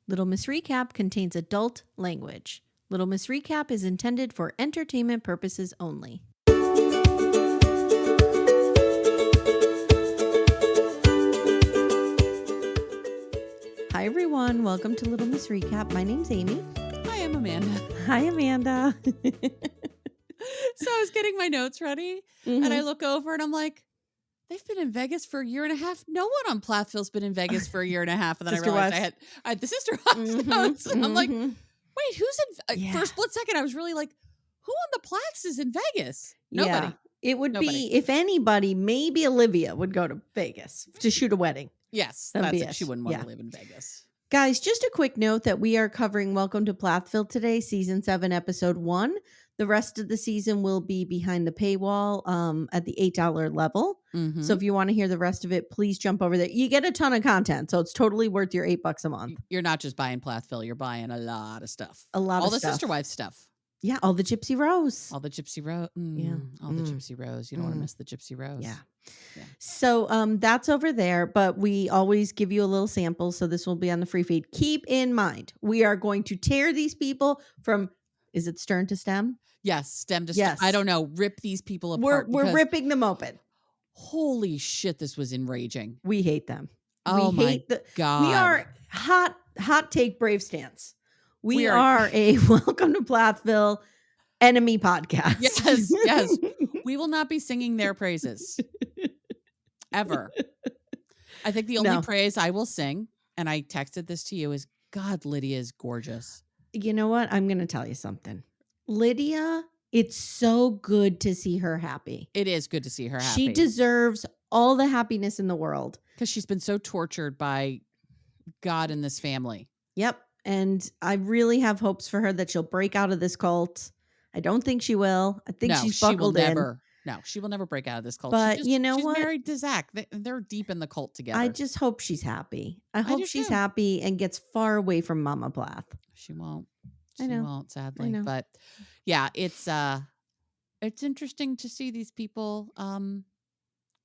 Little Miss Recap contains adult language. Little Miss Recap is intended for entertainment purposes only. Hi, everyone. Welcome to Little Miss Recap. My name's Amy. Hi, I'm Amanda. Hi, Amanda. So I was getting my notes ready, and I look over, and I'm like, they've been in Vegas for a year and a half. No one on Plathville's been in Vegas for a year and a half. And then I realized I had the Sister Wives notes. And I'm like, wait, who's in? For a split second, I was really like, who on the Plaths is in Vegas? Nobody. Yeah, it would be, if anybody, maybe Olivia would go to Vegas to shoot a wedding. Yes, that's it. She wouldn't want to live in Vegas. Guys, just a quick note that we are covering Welcome to Plathville today, Season 7, Episode 1. The rest of the season will be behind the paywall at the $8 level. Mm-hmm. So if you want to hear the rest of it, please jump over there. You get a ton of content, so it's totally worth your $8 a month. You're not just buying Plathville, you're buying a lot of stuff. All the Sister Wives stuff. Yeah, all the Gypsy Rose. All the Gypsy Rose. All the Gypsy Rose. You don't want to miss the Gypsy Rose. Yeah. So that's over there, but we always give you a little sample, so this will be on the free feed. Keep in mind, we are going to tear these people from, is it stern to stem? Yes, stem to stem. Yes. I don't know. Rip these people apart. We're ripping them open. Holy shit, this was enraging. We hate them. Oh my God. We are hot take brave stance. We are a Welcome to Plathville enemy podcast. Yes. We will not be singing their praises. Ever. I think the only praise I will sing, and I texted this to you, is God, Lydia is gorgeous. You know what? I'm going to tell you something. Lydia, it's so good to see her happy. It is good to see her happy. She deserves all the happiness in the world. Because she's been so tortured by God and this family. Yep. And I really have hopes for her that she'll break out of this cult. I don't think she will. I think she's buckled in. No, she will never break out of this cult. But you know she's what? She's married to Zach. They're deep in the cult together. I just hope she's happy. I hope she's happy and gets far away from Mama Plath. She won't. She won't, sadly. But yeah, it's interesting to see these people,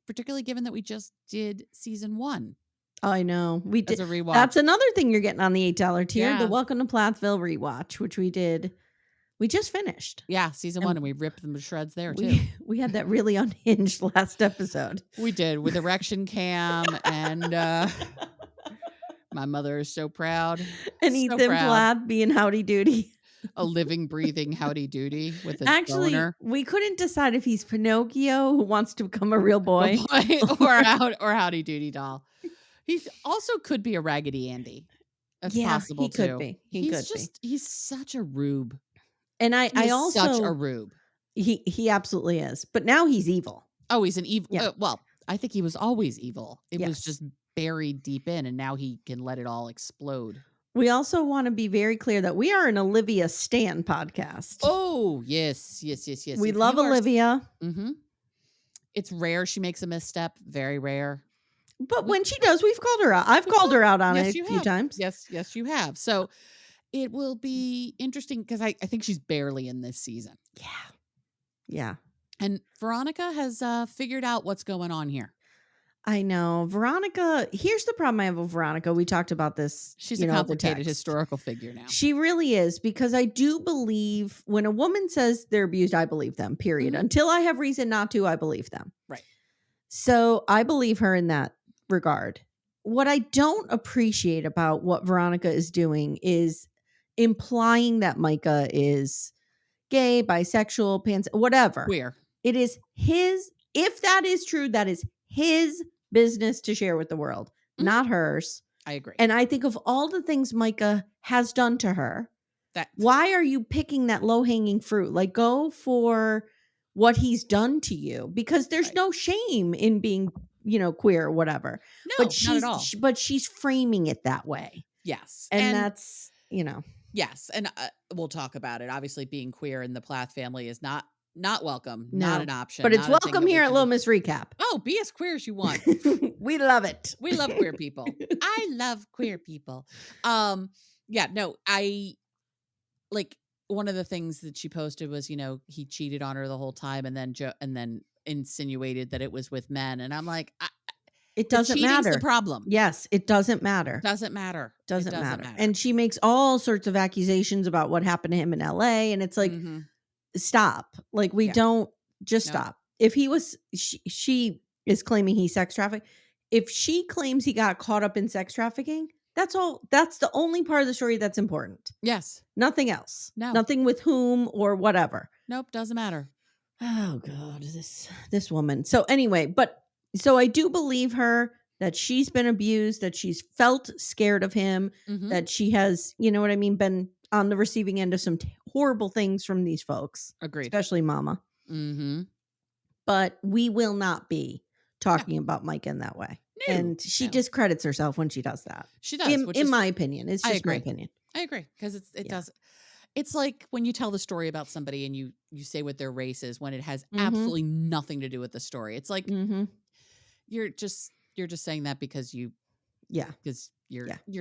particularly given that we just did season 1. I know. We did a rewatch. That's another thing you're getting on the $8 tier, the Welcome to Plathville rewatch, which we did. We just finished. Yeah, season 1, and we ripped them to shreds there too. We had that really unhinged last episode. We did, with erection cam and my mother is so proud. And Ethan Plath being howdy doody. A living, breathing howdy doody with a boner. We couldn't decide if he's Pinocchio who wants to become a real boy, or howdy doody doll. He also could be a Raggedy Andy. That's possible too. Could be. He's such a rube. And I also such a rube. He absolutely is. But now he's evil. Oh, he's an evil. Yeah. Well, I think he was always evil. It was just buried deep in, and now he can let it all explode. We also want to be very clear that we are an Olivia Stan podcast. Oh, yes. We love Olivia. Mm-hmm. It's rare she makes a misstep. Very rare. But when she does, we've called her out. I've called her out on it a few times. Yes, you have. So it will be interesting because I think she's barely in this season. Yeah. And Veronica has figured out what's going on here. I know. Veronica, here's the problem I have with Veronica. We talked about this. She's a complicated historical figure now. She really is, because I do believe when a woman says they're abused, I believe them, period. Mm-hmm. Until I have reason not to, I believe them. Right. So I believe her in that regard. What I don't appreciate about what Veronica is doing is implying that Micah is gay, bisexual, whatever. Queer. It is his, if that is true, that is his business to share with the world, not hers. I agree. And I think of all the things Micah has done to her, why are you picking that low-hanging fruit? Like, go for what he's done to you, because there's no shame in being, queer or whatever. No, not at all. But she's framing it that way. Yes. And that's, Yes. And we'll talk about it. Obviously, being queer in the Plath family is not welcome, not an option. But it's welcome here at Little Miss Recap. Oh, be as queer as you want. We love it. We love queer people. I love queer people. I like, one of the things that she posted was, he cheated on her the whole time, and then insinuated that it was with men. And I'm like, it doesn't matter. The problem. Yes, it doesn't matter. Doesn't matter. Doesn't matter. And she makes all sorts of accusations about what happened to him in LA. And it's like, stop. Like, we don't just stop. If he was, she is claiming he's sex trafficked. If she claims he got caught up in sex trafficking, that's all. That's the only part of the story that's important. Yes. Nothing else. No. Nothing with whom or whatever. Nope. Doesn't matter. Oh God, this woman. So anyway, so I do believe her that she's been abused, that she's felt scared of him, that she has, you know what I mean, been on the receiving end of some horrible things from these folks. Agreed. Especially Mama. But we will not be talking about Micah in that way. No, and she discredits herself when she does that. She does. In my opinion. It's just my opinion. I agree. Because it does. It's like when you tell the story about somebody and you say what their race is when it has absolutely nothing to do with the story. It's like you're just saying that because you're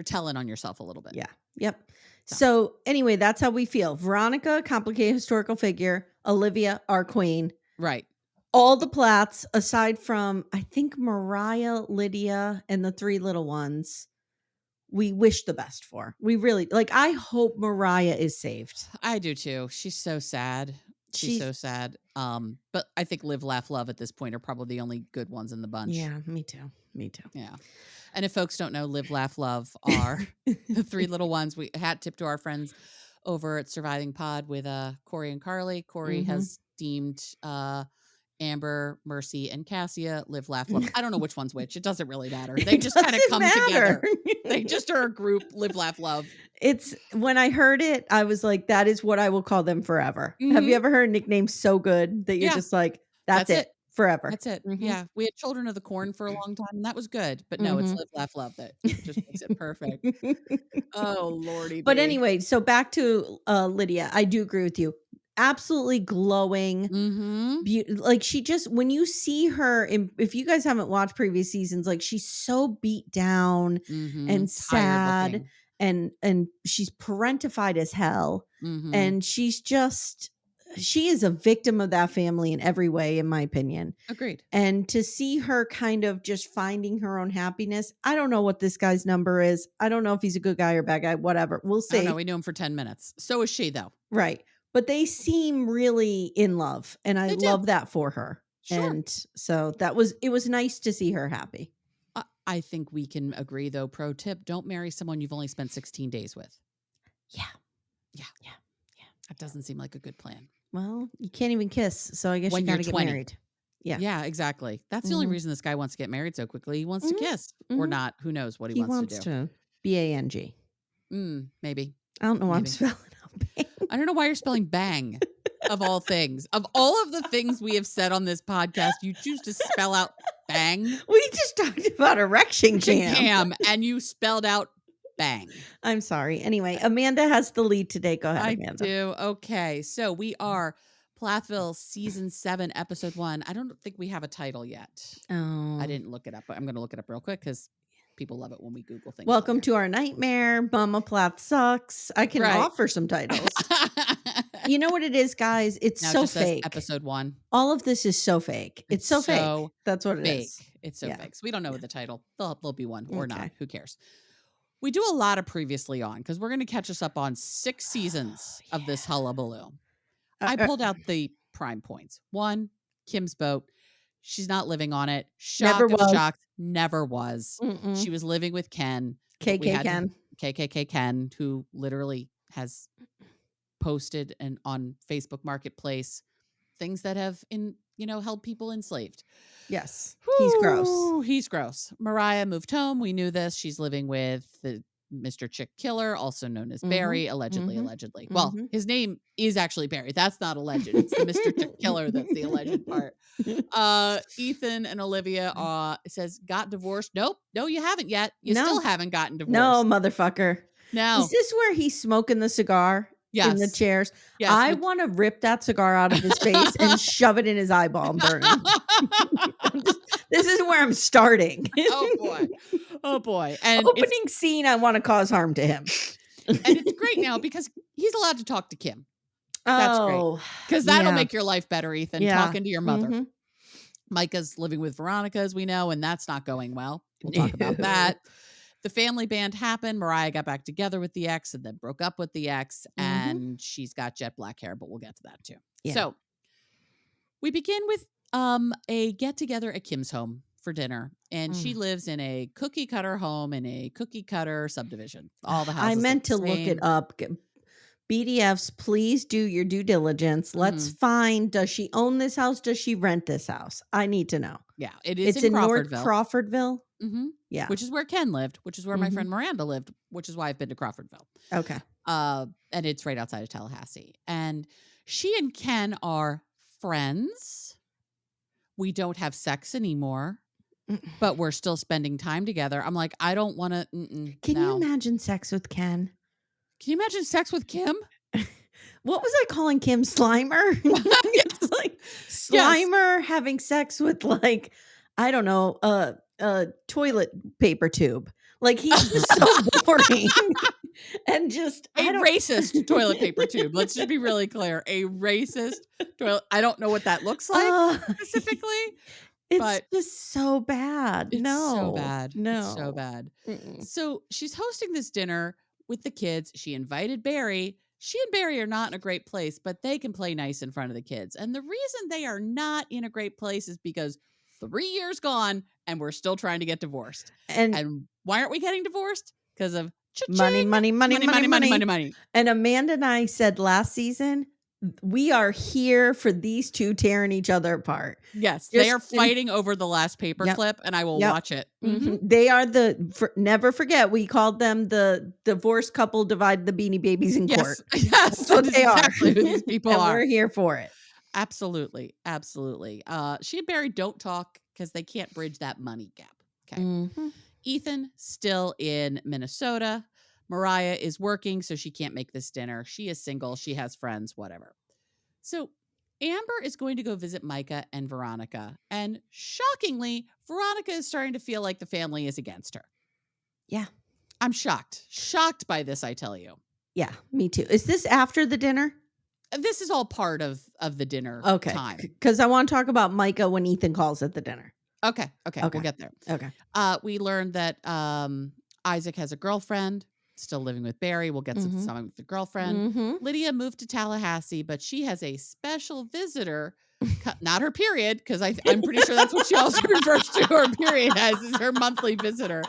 telling on yourself a little bit. Yeah. Yep. So anyway, that's how we feel. Veronica, complicated historical figure. Olivia, our queen. Right. All the Plaths, aside from I think Mariah, Lydia, and the three little ones, we wish the best for. We really I hope Mariah is saved. I do too. She's so sad. She's so sad. But I think Live, Laugh, Love at this point are probably the only good ones in the bunch. Yeah, me too. Yeah. And if folks don't know, Live, Laugh, Love are the three little ones. We hat tip to our friends over at Surviving Pod with Corey and Carly. Corey has deemed Amber, Mercy, and Cassia Live, Laugh, Love. I don't know which one's which. It doesn't really matter. They just kind of come together. They just are a group. Live, Laugh, Love. It's when I heard it, I was like, that is what I will call them forever. Have you ever heard a nickname so good that you're just like, that's it forever? That's it. Yeah. We had Children of the Corn for a long time, and that was good. But no, it's Live, Laugh, Love that just makes it perfect. Oh, Lordy. But anyway, so back to Lydia. I do agree with you. Absolutely glowing. Like she just, when you see her, if you guys haven't watched previous seasons, like she's so beat down and sad and she's parentified as hell. And she is a victim of that family in every way, in my opinion. Agreed. And to see her kind of just finding her own happiness. I don't know what this guy's number is. I don't know if he's a good guy or bad guy, whatever. We'll see. I don't know. We knew him for 10 minutes. So is she though. Right. But they seem really in love, and I love that for her. Sure. And so it was nice to see her happy. I think we can agree, though. Pro tip: don't marry someone you've only spent 16 days with. Yeah. That doesn't seem like a good plan. Well, you can't even kiss, so I guess you gotta get married. Yeah, exactly. That's the only reason this guy wants to get married so quickly. He wants to kiss, or not. Who knows what he wants to do? To bang. Maybe. I don't know why I'm spelling out bang. I don't know why you're spelling bang, of all things. Of all of the things we have said on this podcast, you choose to spell out bang. We just talked about erection jam. And you spelled out bang. I'm sorry. Anyway, Amanda has the lead today. Go ahead, Amanda. I do. Okay. So we are Plathville season 7, episode 1. I don't think we have a title yet. Oh. I didn't look it up, but I'm going to look it up real quick because people love it when we Google things. Welcome to our nightmare. Mama Plath sucks. I can offer some titles. You know what it is, guys? It's so fake. Episode 1. All of this is so fake. It's so fake. That's what it is. It's so fake. So we don't know the title. There'll be one or not. Who cares? We do a lot of previously on because we're going to catch us up on 6 seasons of this hullabaloo. I pulled out the prime points. 1, Kim's boat. She's not living on it. Shocked. Never was. She was living with Ken. KKK Ken, who literally has posted and on Facebook Marketplace things that have held people enslaved. Yes. He's gross. He's gross. Mariah moved home. We knew this. She's living with the Mr. Chick Killer, also known as Barry, allegedly. Well, his name is actually Barry. That's not alleged. It's the Mr. Chick Killer that's the alleged part. Ethan and Olivia says, got divorced. Nope. No, you haven't yet. You still haven't gotten divorced. No, motherfucker. No. Is this where he's smoking the cigar? Yes. In the chairs. Yes. I want to rip that cigar out of his face and shove it in his eyeball and burn him. This is where I'm starting. Oh boy. And opening scene, I want to cause harm to him. And it's great now because he's allowed to talk to Kim. That's great. Because that'll make your life better, Ethan, talking to your mother. Micah's living with Veronica, as we know, and that's not going well. We'll talk about that. The family band happened. Mariah got back together with the ex and then broke up with the ex. And she's got jet black hair, but we'll get to that too. Yeah. So we begin with a get together at Kim's home for dinner. And she lives in a cookie cutter home in a cookie cutter subdivision. All the houses I meant to look it up. BDFs, please do your due diligence. Let's find, does she own this house? Does she rent this house? I need to know. Yeah, it is It's in North Crawfordville. Yeah. Which is where Ken lived, which is where my friend Miranda lived, which is why I've been to Crawfordville. Okay. And it's right outside of Tallahassee. And she and Ken are friends. We don't have sex anymore, but we're still spending time together. I'm like, I don't want to. Can you imagine sex with Ken? Can you imagine sex with Kim? What was I calling Kim? Slimer? It's like Slimer having sex with, like, I don't know, a toilet paper tube. Like, he's just so boring. And just racist toilet paper tube. Let's just be really clear. A racist toilet. I don't know what that looks like specifically. It's just so bad. It's so No. bad. No. It's so bad. So she's hosting this dinner with the kids. She invited Barry. She and Barry are not in a great place, but they can play nice in front of the kids. And the reason they are not in a great place is because 3 years gone and we're still trying to get divorced. And why aren't we getting divorced? Because of money. And Amanda and I said last season, we are here for these two tearing each other apart. Yes, they are fighting over the last paper clip, and I will watch it. They are never forget, we called them the divorced couple divide the Beanie Babies in court. Yes, that's what they exactly are. Who these people and are. We're here for it. Absolutely. She and Barry don't talk because they can't bridge that money gap. Okay. Ethan still in Minnesota. Mariah is working, so she can't make this dinner. She is single. She has friends, whatever. So Amber is going to go visit Micah and Veronica. And shockingly, Veronica is starting to feel like the family is against her. Yeah. I'm shocked. Shocked by this, I tell you. Yeah, me too. Is this after the dinner? This is all part of the dinner time. Because I want to talk about Micah when Ethan calls at the dinner. Okay. We'll get there. Okay. We learned that Isaac has a girlfriend, still living with Barry. We'll get to some with the girlfriend. Lydia moved to Tallahassee, but she has a special visitor, not her period, because I'm pretty sure that's what she also refers to her period as, is her monthly visitor.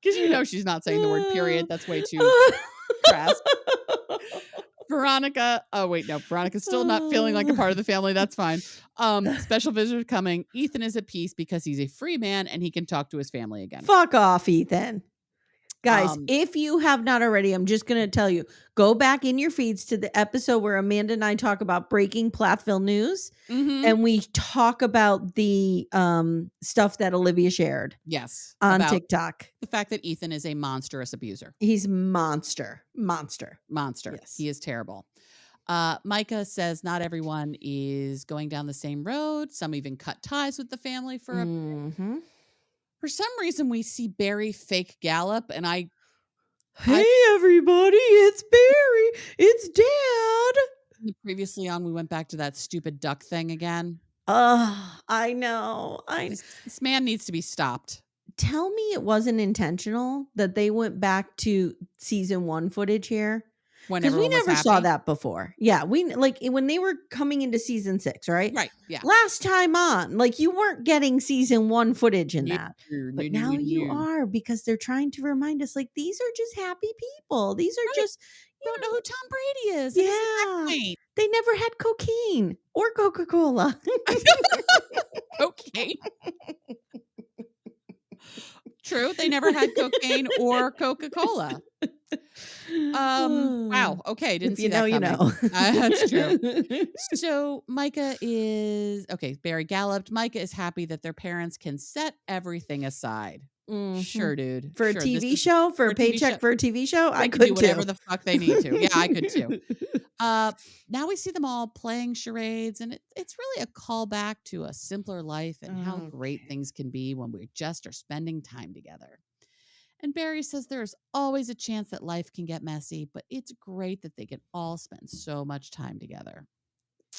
Because she's not saying the word period. That's way too crass. Veronica. Oh, wait, no. Veronica's still not feeling like a part of the family. That's fine. Special visitor coming. Ethan is at peace because he's a free man and he can talk to his family again. Fuck off, Ethan. Guys, if you have not already, I'm just going to tell you, go back in your feeds to the episode where Amanda and I talk about breaking Plathville news. And we talk about the stuff that Olivia shared. Yes. On TikTok. The fact that Ethan is a monstrous abuser. He's monster. Yes. He is terrible. Micah says not everyone is going down the same road. Some even cut ties with the family for a bit. For some reason, we see Barry fake gallop, and Hey, everybody, it's Barry. It's Dad. Previously on, we went back to that stupid duck thing again. I know. This man needs to be stopped. Tell me it wasn't intentional that they went back to season 1 footage here. Because we never saw that before. Yeah, we when they were coming into season 6, right? Right. Yeah. Last time on, you weren't getting season 1 footage in that, but now you are, because they're trying to remind us, these are just happy people. These are just don't know who Tom Brady is. Yeah, they never had cocaine or Coca-Cola. Okay. True, they never had cocaine or Coca-Cola. Wow. Okay, didn't see that coming. You know. That's true. So Micah is Barry galloped. Micah is happy that their parents can set everything aside. Sure, dude. For a TV show, for a paycheck for a TV show, I could do whatever the fuck they need to. Yeah, I could too. Now we see them all playing charades, and it's really a callback to a simpler life and how great things can be when we just are spending time together. And Barry says there's always a chance that life can get messy, but it's great that they can all spend so much time together.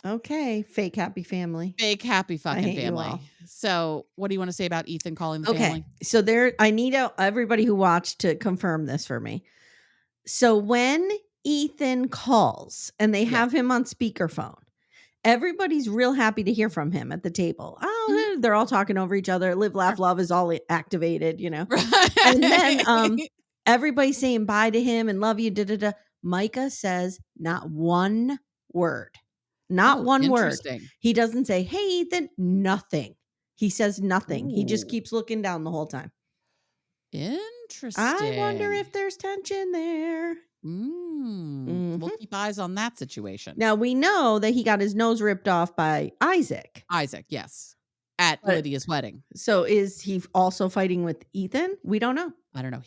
Okay, fake happy family. Fake happy I fucking hate you all. family. So, what do you want to say about Ethan calling the Okay, family? so I need everybody who watched to confirm this for me. So when Ethan calls and they Yes. have him on speakerphone, everybody's real happy to hear from him at the table. Mhm. Oh, they're all talking over each other. Live, laugh, Sure. love is all activated, you know. And then Right. everybody's saying bye to him and love you. Da da da. Micah says not one word. Not Oh, one word. interesting. He doesn't say, "Hey, Ethan," nothing. He says nothing. He just Ooh, keeps looking down the whole time. I wonder interesting. if there's tension there. We'll Mhm. keep eyes on that situation. Now we know that he got his nose ripped off by Isaac. Isaac, yes. At But Lydia's wedding. so is he also fighting with Ethan? We don't know. I don't know.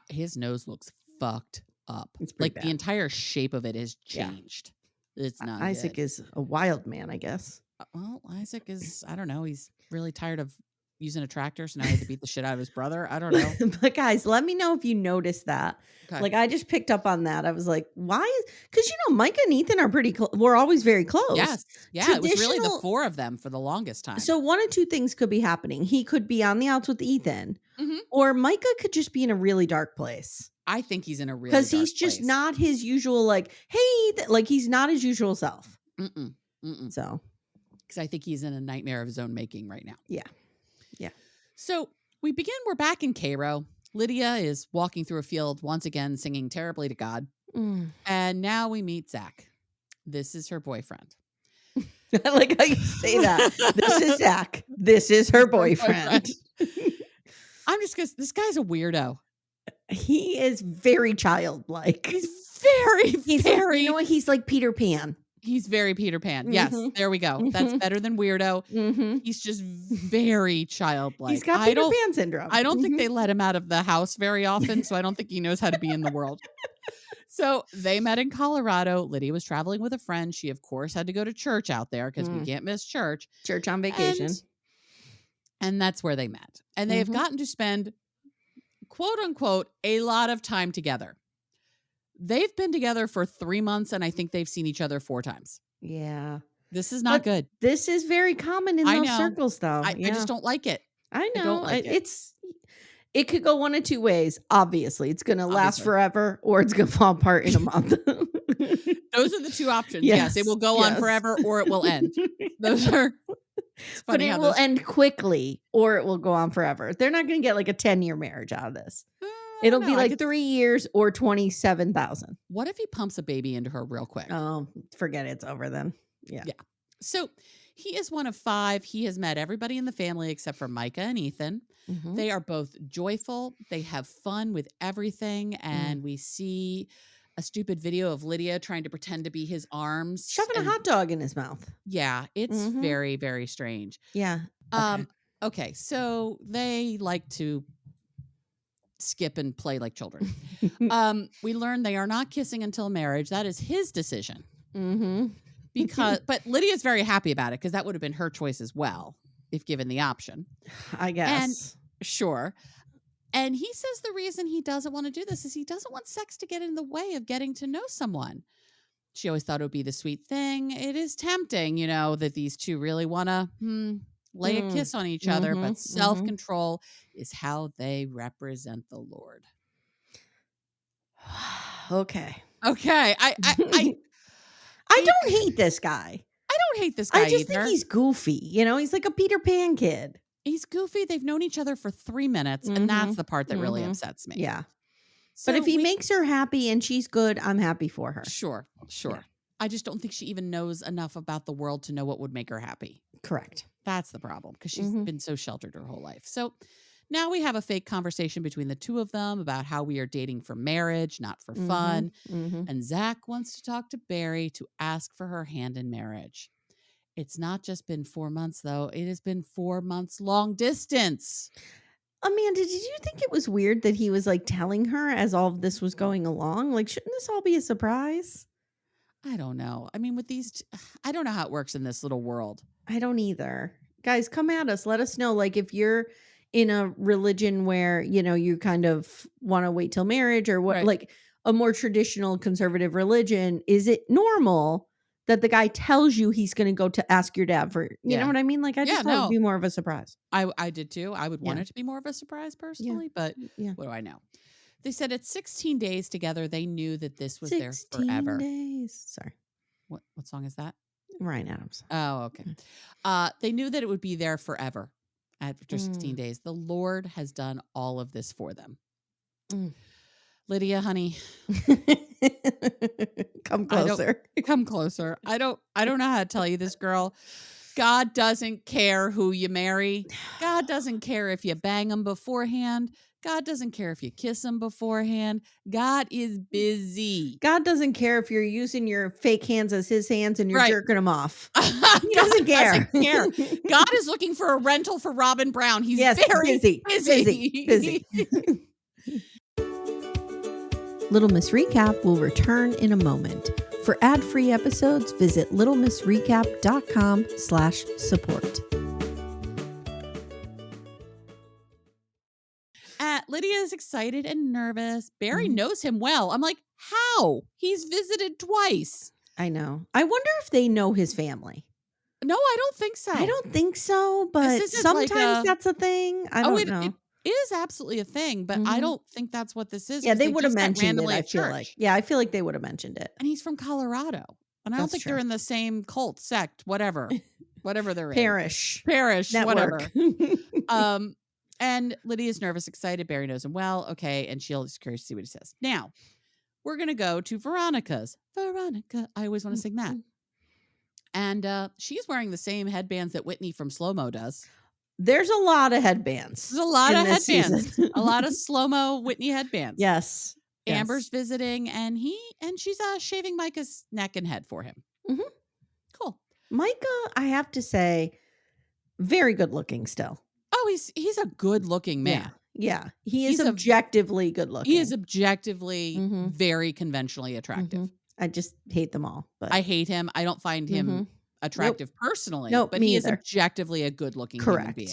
His nose looks fucked up. It's pretty Like the bad. entire shape of it has Yeah. changed. It's not Isaac good. is a wild man, I guess. Well, Isaac is, I don't know, he's really tired of using a tractor, so now he had to beat the shit out of his brother. I don't know. But guys, let me know if you noticed that. Okay. Like I just picked up on that. I was like, why is because Micah and Ethan are pretty close. We're always very close. Yes. Yeah, it was really the four of them for the longest time. So one of two things could be happening. He could be on the outs with Ethan, Mhm. or Micah could just be in a really dark place. I think he's in a really Because dark he's just place. not his usual, like, hey, like he's not his usual self. So, Because I think he's in a nightmare of his own making right now. yeah. So we're back in Cairo. Lydia is walking through a field once again, singing terribly to God. And now we meet Zach. This is her boyfriend. I like how you say that. This is Zach. This is her boyfriend. I'm just because this guy's a weirdo. He is very childlike. He's very, He's very. Like, you know what? He's like Peter Pan. He's very Peter Pan. Yes, there we go. That's better than weirdo. He's just very childlike. He's got Peter Pan syndrome. I don't think they let him out of the house very often, so I don't think he knows how to be in the world. So they met in Colorado. Lydia was traveling with a friend. She, of course, had to go to church out there because we can't miss church. Church on vacation. And that's where they met. And they have gotten to spend, quote unquote, a lot of time together. They've been together for 3 months, and I think they've seen each other 4 times. Yeah. This is not good. This is very common in those circles, though. I just don't like it. I know. I don't like it. It could go one of two ways. Obviously, it's going to last forever, or it's going to fall apart in a month. Those are the two options. Yes, it will go on forever, or it will end. Those are. But it will end quickly, or it will go on forever. They're not going to get like a 10-year marriage out of this. It'll be like 3 years or 27,000. What if he pumps a baby into her real quick? Oh, forget it. It's over then. Yeah. So he is one of 5. He has met everybody in the family except for Micah and Ethan. They are both joyful. They have fun with everything. And we see a stupid video of Lydia trying to pretend to be his arms. Shoving a hot dog in his mouth. Yeah. It's very, very strange. Yeah. Okay. So they like to skip and play like children. We learn they are not kissing until marriage. That is his decision. But Lydia's very happy about it because that would have been her choice as well if given the option. I guess. Sure. And he says the reason he doesn't want to do this is he doesn't want sex to get in the way of getting to know someone. She always thought it would be the sweet thing. It is tempting, that these two really want to lay a kiss on each other, but self-control is how they represent the Lord. Okay. I don't hate this guy. I don't hate this guy either. I just think he's goofy. He's like a Peter Pan kid. He's goofy. They've known each other for 3 minutes, and that's the part that really upsets me. Yeah. So but if he makes her happy and she's good, I'm happy for her. Sure. Yeah. I just don't think she even knows enough about the world to know what would make her happy. Correct. That's the problem because she's been so sheltered her whole life. So now we have a fake conversation between the two of them about how we are dating for marriage, not for fun. And Zach wants to talk to Barry to ask for her hand in marriage. It's not just been 4 months, though. It has been 4 months long distance. Amanda, did you think it was weird that he was like telling her as all of this was going along? Like, shouldn't this all be a surprise? I don't know. I mean, with these, I don't know how it works in this little world. I don't either. Guys, come at us. Let us know. Like, if you're in a religion where, you kind of want to wait till marriage or what, like a more traditional conservative religion, is it normal that the guy tells you he's going to go to ask your dad for, you know what I mean? Like, I just thought it would be more of a surprise. I did too. I would want it to be more of a surprise personally, but what do I know? They said at 16 days together, they knew that this was their forever. 16 days. Sorry. What song is that? Ryan Adams. Oh, okay. They knew that it would be there forever after 16 days. The Lord has done all of this for them. Lydia, honey. Come closer. Come closer. I don't know how to tell you this, girl. God doesn't care who you marry. God doesn't care if you bang him beforehand. God doesn't care if you kiss him beforehand. God is busy. God doesn't care if you're using your fake hands as his hands and you're jerking them off. He doesn't care. God is looking for a rental for Robin Brown. He's very busy. Little Miss Recap will return in a moment. For ad-free episodes, visit littlemissrecap.com/support. Lydia is excited and nervous. Barry knows him well. I'm like, how? He's visited twice. I know. I wonder if they know his family. No, I don't think so. I don't think so, but sometimes that's a thing. I don't know. It is absolutely a thing, but I don't think that's what this is. Yeah, they would have mentioned it, I feel like. Yeah, I feel like they would have mentioned it. And he's from Colorado. And I don't think they're in the same cult, sect, whatever. Whatever they're Parish, network. Whatever. And Lydia's nervous, excited. Barry knows him well. Okay. And she's curious to see what he says. Now, we're going to go to Veronica's. Veronica. I always want to sing that. And she's wearing the same headbands that Whitney from Slow Mo does. There's a lot of headbands. There's a lot of headbands. A lot of Slow Mo Whitney headbands. Yes. Amber's visiting and she's shaving Micah's neck and head for him. Cool. Micah, I have to say, very good looking still. Oh, he's a good looking man. Yeah. He is objectively good looking. He is objectively very conventionally attractive. I just hate them all. But I hate him. I don't find him attractive personally. Nope, but me he either. is objectively a good looking human being.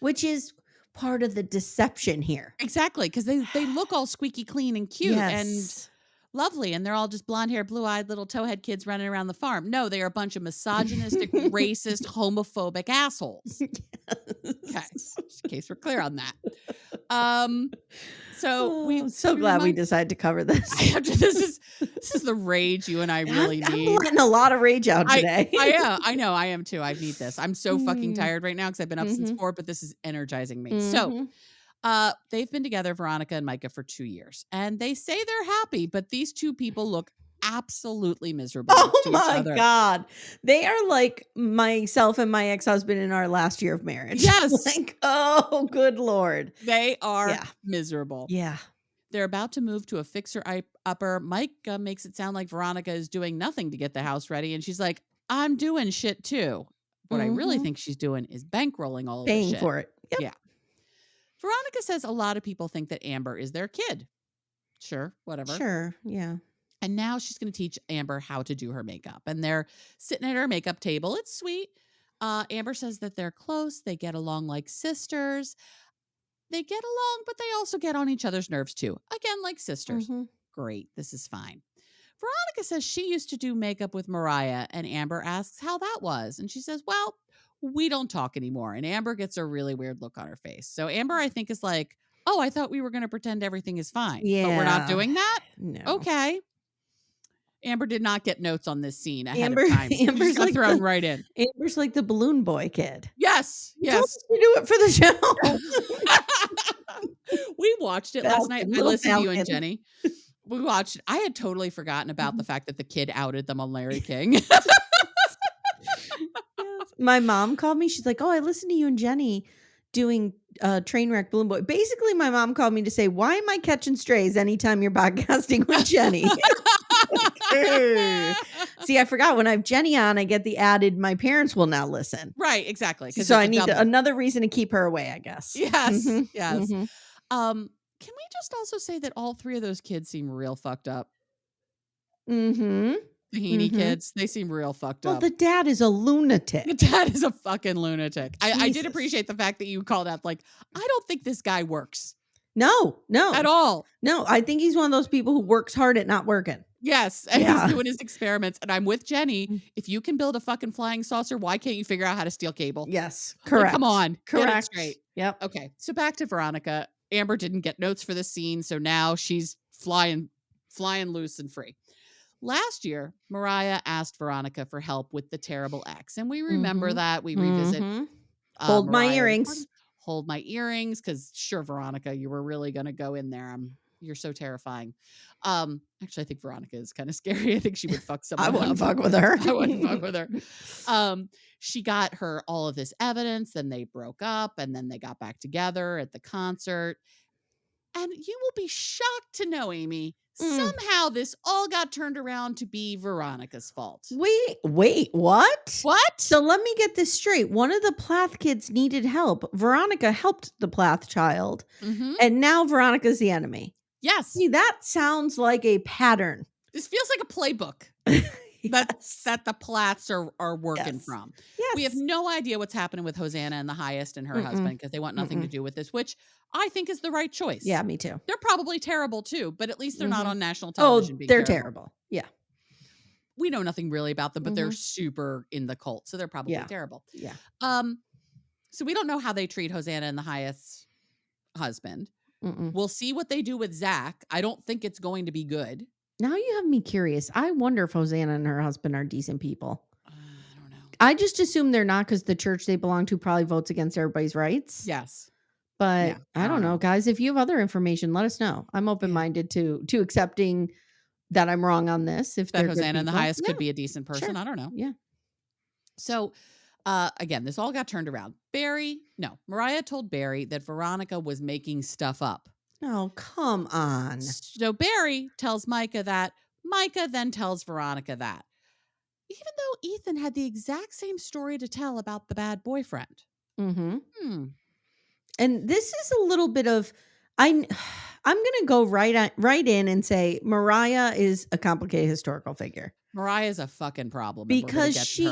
Which is part of the deception here. Exactly. Because they look all squeaky clean and cute and lovely. And they're all just blonde hair, blue eyed little towhead kids running around the farm. No, they are a bunch of misogynistic, racist, homophobic assholes. Okay. Just in case we're clear on that. So so glad we decided to cover this. This is the rage you and I really need. I'm letting a lot of rage out today. I know. I am too. I need this. I'm so fucking tired right now because I've been up since 4, but this is energizing me. So they've been together, Veronica and Micah, for 2 years. And they say they're happy, but these two people look absolutely miserable. Oh my God. They are like myself and my ex-husband in our last year of marriage. Yes. Like, oh, good Lord. They are miserable. Yeah. They're about to move to a fixer-upper. Micah makes it sound like Veronica is doing nothing to get the house ready. And she's like, I'm doing shit too. What I really think she's doing is bankrolling all of this shit. Paying for it. Yep. Yeah. Veronica says a lot of people think that Amber is their kid. Sure, whatever. Sure, yeah. And now she's going to teach Amber how to do her makeup. And they're sitting at her makeup table. It's sweet. Amber says that they're close. They get along like sisters. They get along, but they also get on each other's nerves too. Again, like sisters. Great. This is fine. Veronica says she used to do makeup with Mariah. And Amber asks how that was. And she says, well, we don't talk anymore. And Amber gets a really weird look on her face. So Amber, I think, is like, oh, I thought we were going to pretend everything is fine. Yeah. But we're not doing that? No. Okay. Amber did not get notes on this scene ahead of time. Amber's like thrown right in. Amber's like the balloon boy kid. Yes. Yes. We do it for the show. We watched it last night. I listened to you and Jenny. We watched it. I had totally forgotten about the fact that the kid outed them on Larry King. My mom called me. She's like, oh, I listened to you and Jenny doing Trainwreck Balloon Boy. Basically, my mom called me to say, why am I catching strays anytime you're podcasting with Jenny? See, I forgot when I have Jenny on, I get the added, my parents will now listen. Right, exactly. So I need another reason to keep her away, I guess. Yes, yes. Can we just also say that all 3 of those kids seem real fucked up? The Heaney kids, they seem real fucked up. Well, the dad is a lunatic. The dad is a fucking lunatic. I did appreciate the fact that you called out, like, I don't think this guy works. No. At all. No, I think he's one of those people who works hard at not working. Yes, and Yeah. he's doing his experiments, and I'm with Jenny. If you can build a fucking flying saucer, why can't you figure out how to steal cable? Yes, Like, correct. come on, get it straight. Yep. Okay, so back to Veronica. Amber didn't get notes for this scene, so now she's flying loose and free. Last year, Mariah asked Veronica for help with the terrible ex, and we remember that. We revisit Hold my Mariah earrings. hold my earrings, because sure, Veronica, you were really going to go in there. You're so terrifying. Actually, I think Veronica is kind of scary. I think she would fuck someone I wouldn't up. fuck with her. I wouldn't fuck with her. She got her all of this evidence, then they broke up, and then they got back together at the concert. And you will be shocked to know, Amy, somehow this all got turned around to be Veronica's fault. Wait, what? What? So let me get this straight. One of the Plath kids needed help. Veronica helped the Plath child, and now Veronica's the enemy. Yes. See, that sounds like a pattern. This feels like a playbook. That the Plaths are working from. Yes. We have no idea what's happening with Hosanna and the Highest and her husband, because they want nothing to do with this, which I think is the right choice. Yeah, me too. They're probably terrible too, but at least they're not on national Oh, television being they're terrible. terrible. Yeah. We know nothing really about them, but they're super in the cult, so they're probably terrible. Yeah. So we don't know how they treat Hosanna and the Highest's husband. We'll see what they do with Zach. I don't think it's going to be good. Now you have me curious. I wonder if Hosanna and her husband are decent people. I don't know. I just assume they're not, because the church they belong to probably votes against everybody's rights. Yes. But Yeah, I don't know, guys. If you have other information, let us know. I'm open-minded to accepting that I'm wrong on this. If that they're Hosanna and the people. Highest could be a decent person. Sure. I don't know. Yeah. So again, this all got turned around. Mariah told Barry that Veronica was making stuff up. Oh, come on. So Barry tells Micah that. Micah then tells Veronica that. Even though Ethan had the exact same story to tell about the bad boyfriend. And this is a little bit of, I'm going to go right in and say Mariah is a complicated historical figure. Mariah is a fucking problem, because she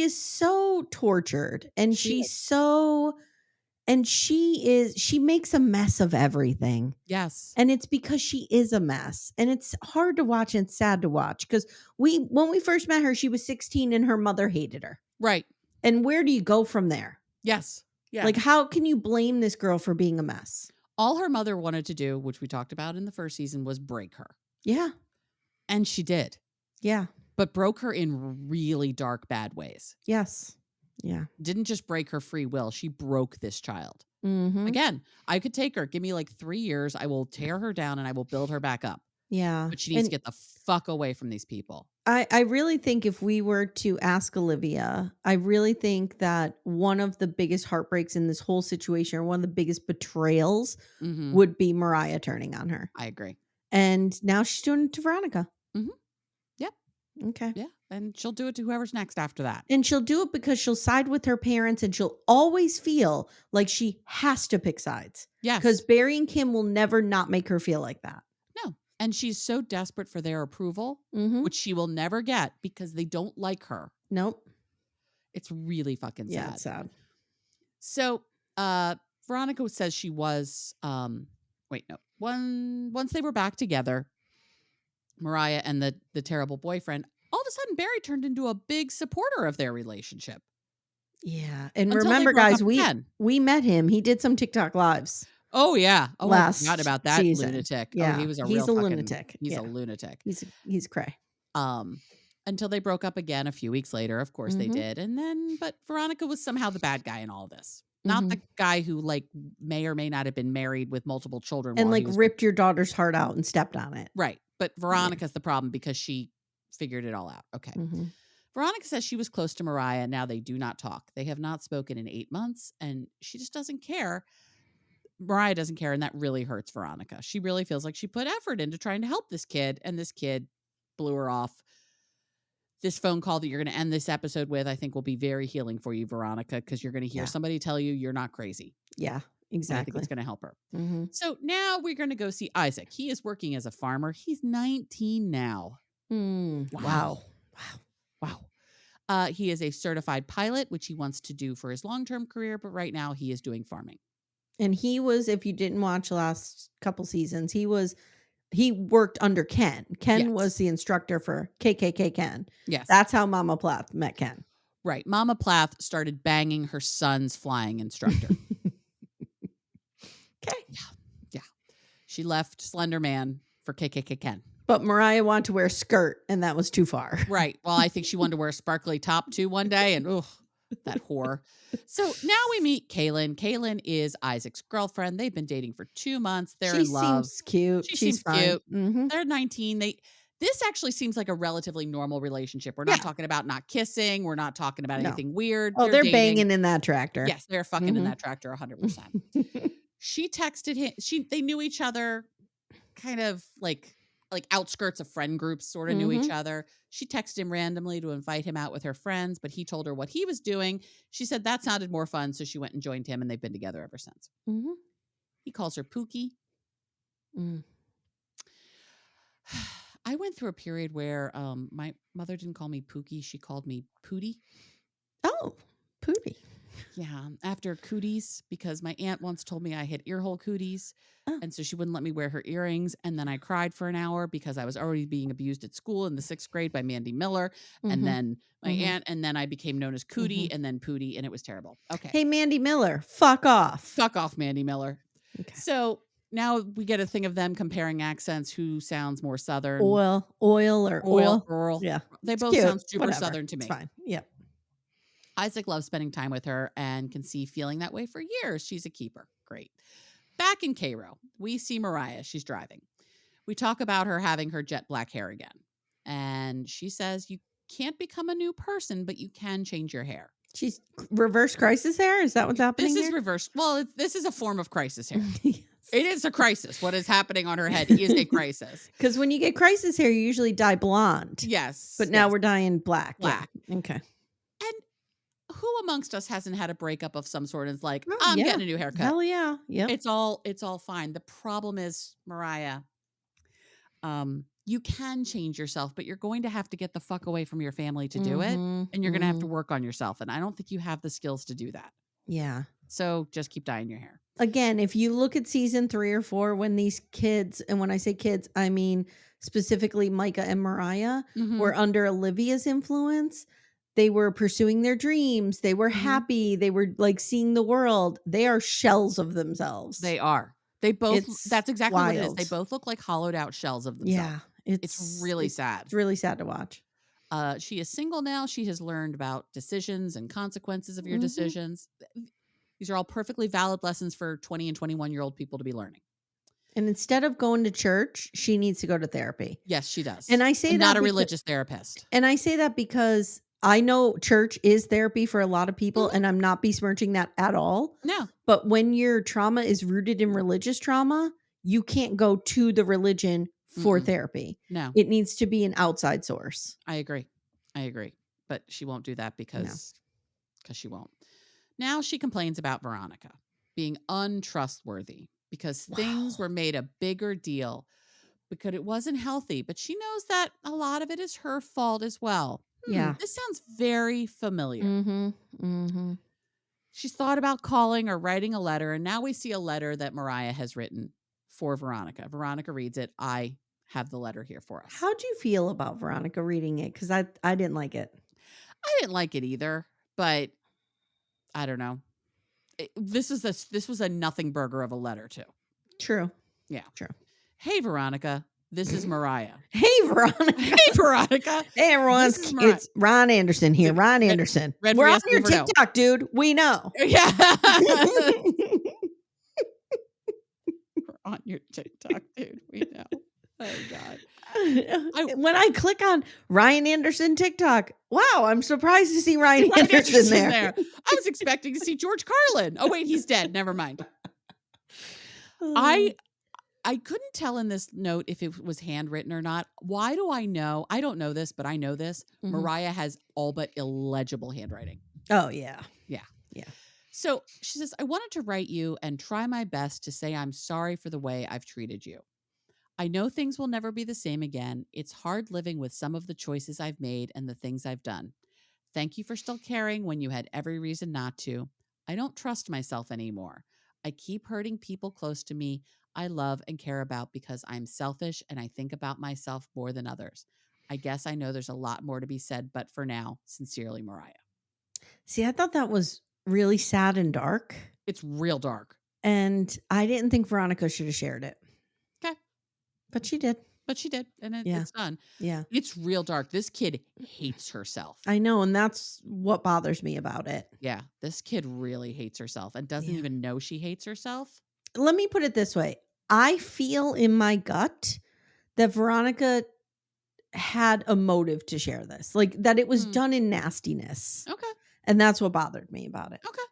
is so tortured, and she makes a mess of everything. Yes. And it's because she is a mess, and it's hard to watch and sad to watch, because when we first met her, she was 16 and her mother hated her. Right. And where do you go from there? Yes. Yeah. Like, how can you blame this girl for being a mess? All her mother wanted to do, which we talked about in the first season, was break her. Yeah. And she did. Yeah. But broke her in really dark, bad ways. Yes. Yeah. Didn't just break her free will. She broke this child. Again, I could take her. Give me like 3 years. I will tear her down and I will build her back up. Yeah. But she needs to get the fuck away from these people. I really think if we were to ask Olivia, I really think that one of the biggest heartbreaks in this whole situation, or one of the biggest betrayals, would be Mariah turning on her. I agree. And now she's doing it to Veronica. Yep. Okay. Yeah. And she'll do it to whoever's next after that. And she'll do it because she'll side with her parents, and she'll always feel like she has to pick sides. Yes. Because Barry and Kim will never not make her feel like that. No. And she's so desperate for their approval, which she will never get because they don't like her. Nope. It's really fucking sad. Yeah, it's sad. So Veronica says she was once they were back together, Mariah and the terrible boyfriend, all of a sudden Barry turned into a big supporter of their relationship. Yeah. And Until remember, guys, again. we met him. He did some TikTok lives. Oh yeah. Oh, I forgot about that season. lunatic. Yeah. Oh, he was a lunatic. He's a lunatic. He's cray. Until they broke up again a few weeks later. Of course they did. And then, but Veronica was somehow the bad guy in all this. Not the guy who like may or may not have been married with multiple children. And like ripped your daughter's heart out and stepped on it. Right. But Veronica's the problem because she figured it all out. Okay. Veronica says she was close to Mariah. Now they do not talk. They have not spoken in 8 months, and she just doesn't care. Mariah doesn't care, and that really hurts Veronica. She really feels like she put effort into trying to help this kid, and this kid blew her off. This phone call that you're going to end this episode with, I think, will be very healing for you, Veronica, because you're going to hear somebody tell you you're not crazy. Yeah, exactly. I think it's going to help her. So now we're going to go see Isaac. He is working as a farmer. He's 19 now. Wow. He is a certified pilot, which he wants to do for his long-term career, but right now he is doing farming. And he was, if you didn't watch the last couple seasons, he was he worked under Ken. Ken Yes. was the instructor for KKK Ken. Yes. That's how Mama Plath met Ken. Right. Mama Plath started banging her son's flying instructor. Okay. Yeah. She left Slender Man for KKK Ken. But Mariah wanted to wear a skirt, and that was too far. Right. Well, I think she wanted to wear a sparkly top too one day, and that whore. So now we meet Kaylin. Kaylin is Isaac's girlfriend. They've been dating for 2 months. They're in love. She seems cute. She She's seems fine. cute. Mm-hmm. They're 19. This actually seems like a relatively normal relationship. We're not talking about not kissing. We're not talking about anything weird. Oh, they're dating. Banging in that tractor. Yes, they're fucking in that tractor 100%. She texted him. They knew each other kind of like outskirts of friend groups, sort of knew each other. She texted him randomly to invite him out with her friends, but he told her what he was doing. She said that sounded more fun, so she went and joined him, and they've been together ever since. Mm-hmm. He calls her Pookie. Mm. I went through a period where my mother didn't call me Pookie. She called me Pootie. Oh, Pootie. Yeah, after cooties, because my aunt once told me I had earhole cooties. And so she wouldn't let me wear her earrings. And then I cried for an hour because I was already being abused at school in the 6th grade by Mandy Miller. And then my aunt, and then I became known as Cootie and then Pootie, and it was terrible. Okay. Hey, Mandy Miller, fuck off. Fuck off, Mandy Miller. Okay. So now we get a thing of them comparing accents. Who sounds more Southern? Oil or oil. Yeah. They both cute. sound super Whatever. Southern to me. It's fine. Yep. Isaac loves spending time with her and can see feeling that way for years. She's a keeper. Great. Back in Cairo, we see Mariah. She's driving. We talk about her having her jet black hair again. And she says, you can't become a new person, but you can change your hair. She's reverse crisis hair? Is that what's happening This is here? reverse. Well, this is a form of crisis hair. Yes. It is a crisis. What is happening on her head is a crisis. Because when you get crisis hair, you usually dye blonde. Yes. But now we're dyeing black. Black. Yeah. Okay. Who amongst us hasn't had a breakup of some sort and is like, I'm getting a new haircut? Hell yeah. Yep. It's all fine. The problem is, Mariah, you can change yourself, but you're going to have to get the fuck away from your family to do it. And you're going to have to work on yourself. And I don't think you have the skills to do that. Yeah. So just keep dyeing your hair. Again, if you look at season 3 or 4, when these kids, and when I say kids, I mean specifically Micah and Mariah, were under Olivia's influence. They were pursuing their dreams. They were happy. They were like seeing the world. They are shells of themselves. They are. They both. That's exactly wild. What it is. They both look like hollowed out shells of themselves. Yeah. It's really sad. It's really sad to watch. She is single now. She has learned about decisions and consequences of your decisions. These are all perfectly valid lessons for 20 and 21-year-old people to be learning. And instead of going to church, she needs to go to therapy. Yes, she does. And I say that not a religious therapist. And I say that because I know church is therapy for a lot of people, and I'm not besmirching that at all. No. But when your trauma is rooted in religious trauma, you can't go to the religion for therapy. No. It needs to be an outside source. I agree. But she won't do that because she won't. Now she complains about Veronica being untrustworthy because things were made a bigger deal because it wasn't healthy. But she knows that a lot of it is her fault as well. Yeah. This sounds very familiar. She's thought about calling or writing a letter, and now we see a letter that Mariah has written for Veronica. Veronica reads it. I have the letter here for us. How'd you feel about Veronica reading it? Because I didn't like it. I didn't like it either, but I don't know. This was a nothing burger of a letter too. True. Yeah. True. Hey, Veronica. This is Mariah. Hey, Veronica. Hey, Veronica. Hey, everyone. It's Ron Anderson here. Ron Anderson. We're on your TikTok, dude. We know. Yeah. We're on your TikTok, dude. We know. Oh, God. When I click on Ryan Anderson TikTok, wow, I'm surprised to see Ryan Anderson there. I was expecting to see George Carlin. Oh, wait, he's dead. Never mind. I couldn't tell in this note if it was handwritten or not. Why do I know? I don't know this, but I know this. Mariah has all but illegible handwriting. Oh, yeah. Yeah. Yeah. So she says, I wanted to write you and try my best to say I'm sorry for the way I've treated you. I know things will never be the same again. It's hard living with some of the choices I've made and the things I've done. Thank you for still caring when you had every reason not to. I don't trust myself anymore. I keep hurting people close to me. I love and care about because I'm selfish and I think about myself more than others. I guess I know there's a lot more to be said, but for now, sincerely, Mariah. See, I thought that was really sad and dark. It's real dark. And I didn't think Veronica should have shared it. Okay. But she did. But she did. And Yeah. it's done. Yeah. It's real dark. This kid hates herself. I know. And that's what bothers me about it. Yeah. This kid really hates herself and doesn't even know she hates herself. Let me put it this way. I feel in my gut that Veronica had a motive to share this, like that it was done in nastiness. Okay. And that's what bothered me about it. Okay.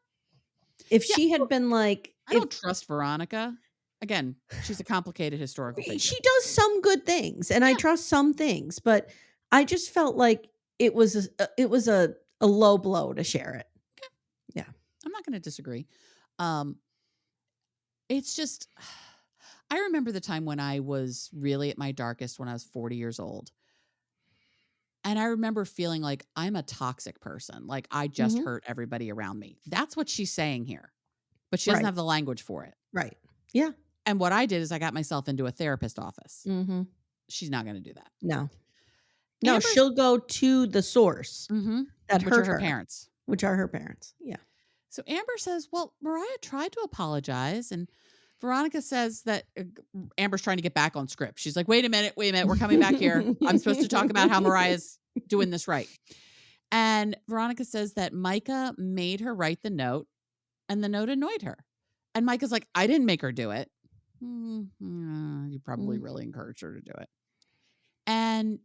If she had been like, I don't trust Veronica. Again, she's a complicated historical figure. She does some good things, and I trust some things, but I just felt like it was a low blow to share it. Okay. Yeah. I'm not going to disagree. It's just, I remember the time when I was really at my darkest when I was 40 years old. And I remember feeling like I'm a toxic person. Like I just hurt everybody around me. That's what she's saying here. But she doesn't have the language for it. Right. Yeah. And what I did is I got myself into a therapist office. Mm-hmm. She's not going to do that. No. No, she'll go to the source that hurt her parents. Which are her parents. Yeah. So Amber says, well, Mariah tried to apologize. And Veronica says that Amber's trying to get back on script. She's like, wait a minute. We're coming back here. I'm supposed to talk about how Mariah's doing this right. And Veronica says that Micah made her write the note and the note annoyed her. And Micah's like, I didn't make her do it. You probably really encouraged her to do it. And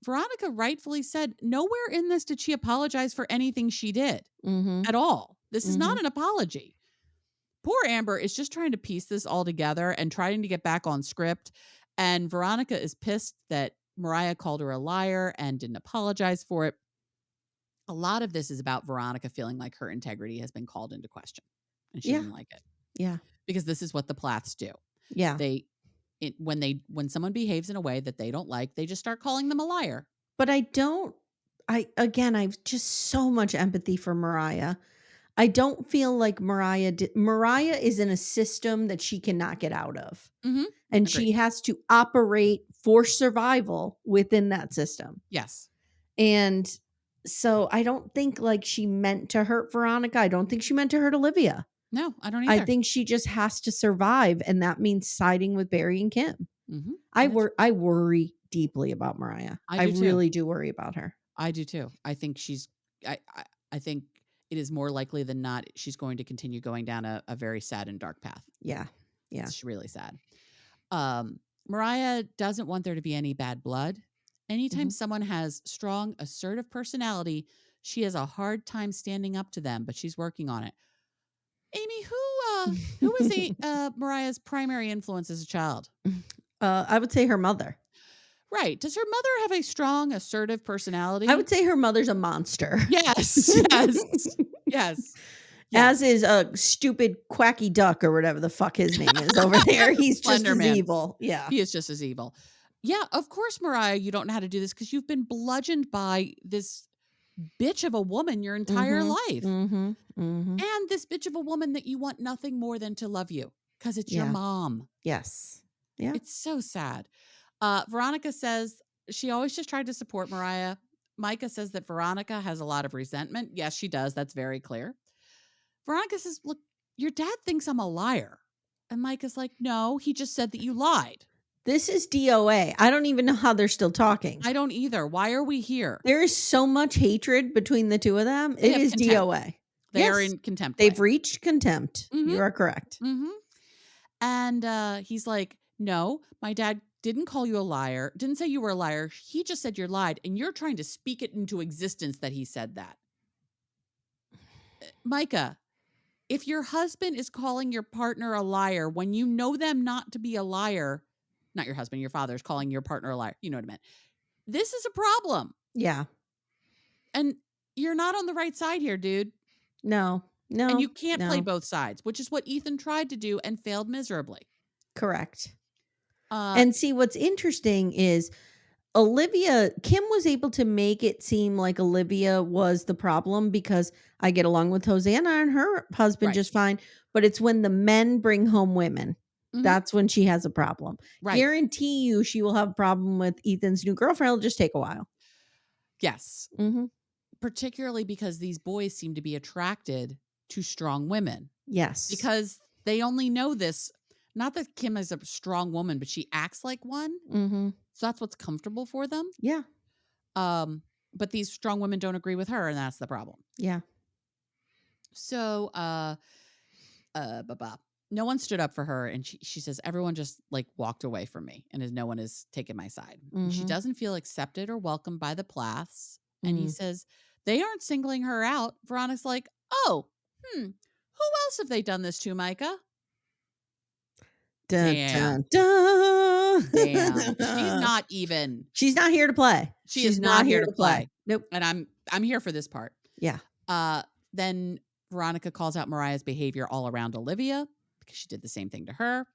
Veronica rightfully said, nowhere in this did she apologize for anything she did at all. This is not an apology. Poor Amber is just trying to piece this all together and trying to get back on script. And Veronica is pissed that Mariah called her a liar and didn't apologize for it. A lot of this is about Veronica feeling like her integrity has been called into question. And she didn't like it. Yeah. Because this is what the Plaths do. Yeah. When someone behaves in a way that they don't like, they just start calling them a liar. But I've just so much empathy for Mariah. I don't feel like Mariah is in a system that she cannot get out of. And Agreed. She has to operate for survival within that system. Yes. And so I don't think like she meant to hurt Veronica. I don't think she meant to hurt Olivia. No, I don't either. I think she just has to survive. And that means siding with Barry and Kim. I worry deeply about Mariah. I really do worry about her. I do too. I think I think it is more likely than not she's going to continue going down a very sad and dark path. Yeah. Yeah. It's really sad. Mariah doesn't want there to be any bad blood. Anytime someone has strong, assertive personality, she has a hard time standing up to them, but she's working on it. Amy, who was Mariah's primary influence as a child? I would say her mother. Right. Does her mother have a strong, assertive personality? I would say her mother's a monster. Yes. Yes. As is a stupid quacky duck or whatever the fuck his name is over there. He's just as evil. Yeah. He is just as evil. Yeah, of course, Mariah, you don't know how to do this because you've been bludgeoned by this bitch of a woman your entire life. And this bitch of a woman that you want nothing more than to love you because it's your mom. Yes. Yeah. It's so sad. Veronica says she always just tried to support Mariah. Micah says that Veronica has a lot of resentment. Yes, she does. That's very clear. Veronica says, look, your dad thinks I'm a liar. And Micah's like, no, he just said that you lied. This is DOA. I don't even know how they're still talking. I don't either. Why are we here? There is so much hatred between the two of them. It is contempt. DOA. They are in contempt. They've reached contempt. You are correct. And he's like, no, my dad didn't call you a liar, didn't say you were a liar. He just said you lied, and you're trying to speak it into existence that he said that. Micah, if your husband is calling your partner a liar when you know them not to be a liar, not your husband, your father is calling your partner a liar. You know what I meant. This is a problem. Yeah. And you're not on the right side here, dude. No. And you can't play both sides, which is what Ethan tried to do and failed miserably. Correct. And see, what's interesting is Kim was able to make it seem like Olivia was the problem because I get along with Hosanna and her husband just fine. But it's when the men bring home women. That's when she has a problem. Right. Guarantee you she will have a problem with Ethan's new girlfriend. It'll just take a while. Yes. Particularly because these boys seem to be attracted to strong women. Yes. Because they only know this. Not that Kim is a strong woman, but she acts like one. So that's what's comfortable for them. Yeah. But these strong women don't agree with her, and that's the problem. Yeah. So, no one stood up for her, and she says everyone just like walked away from me, and no one is taking my side. And she doesn't feel accepted or welcomed by the Plaths. And he says they aren't singling her out. Veronica's like, oh, who else have they done this to, Micah? Dun, Damn. dun, dun. Damn. She's not here to play. She's not here to play. Nope. And I'm here for this part. Yeah. Then Veronica calls out Mariah's behavior all around Olivia because she did the same thing to her.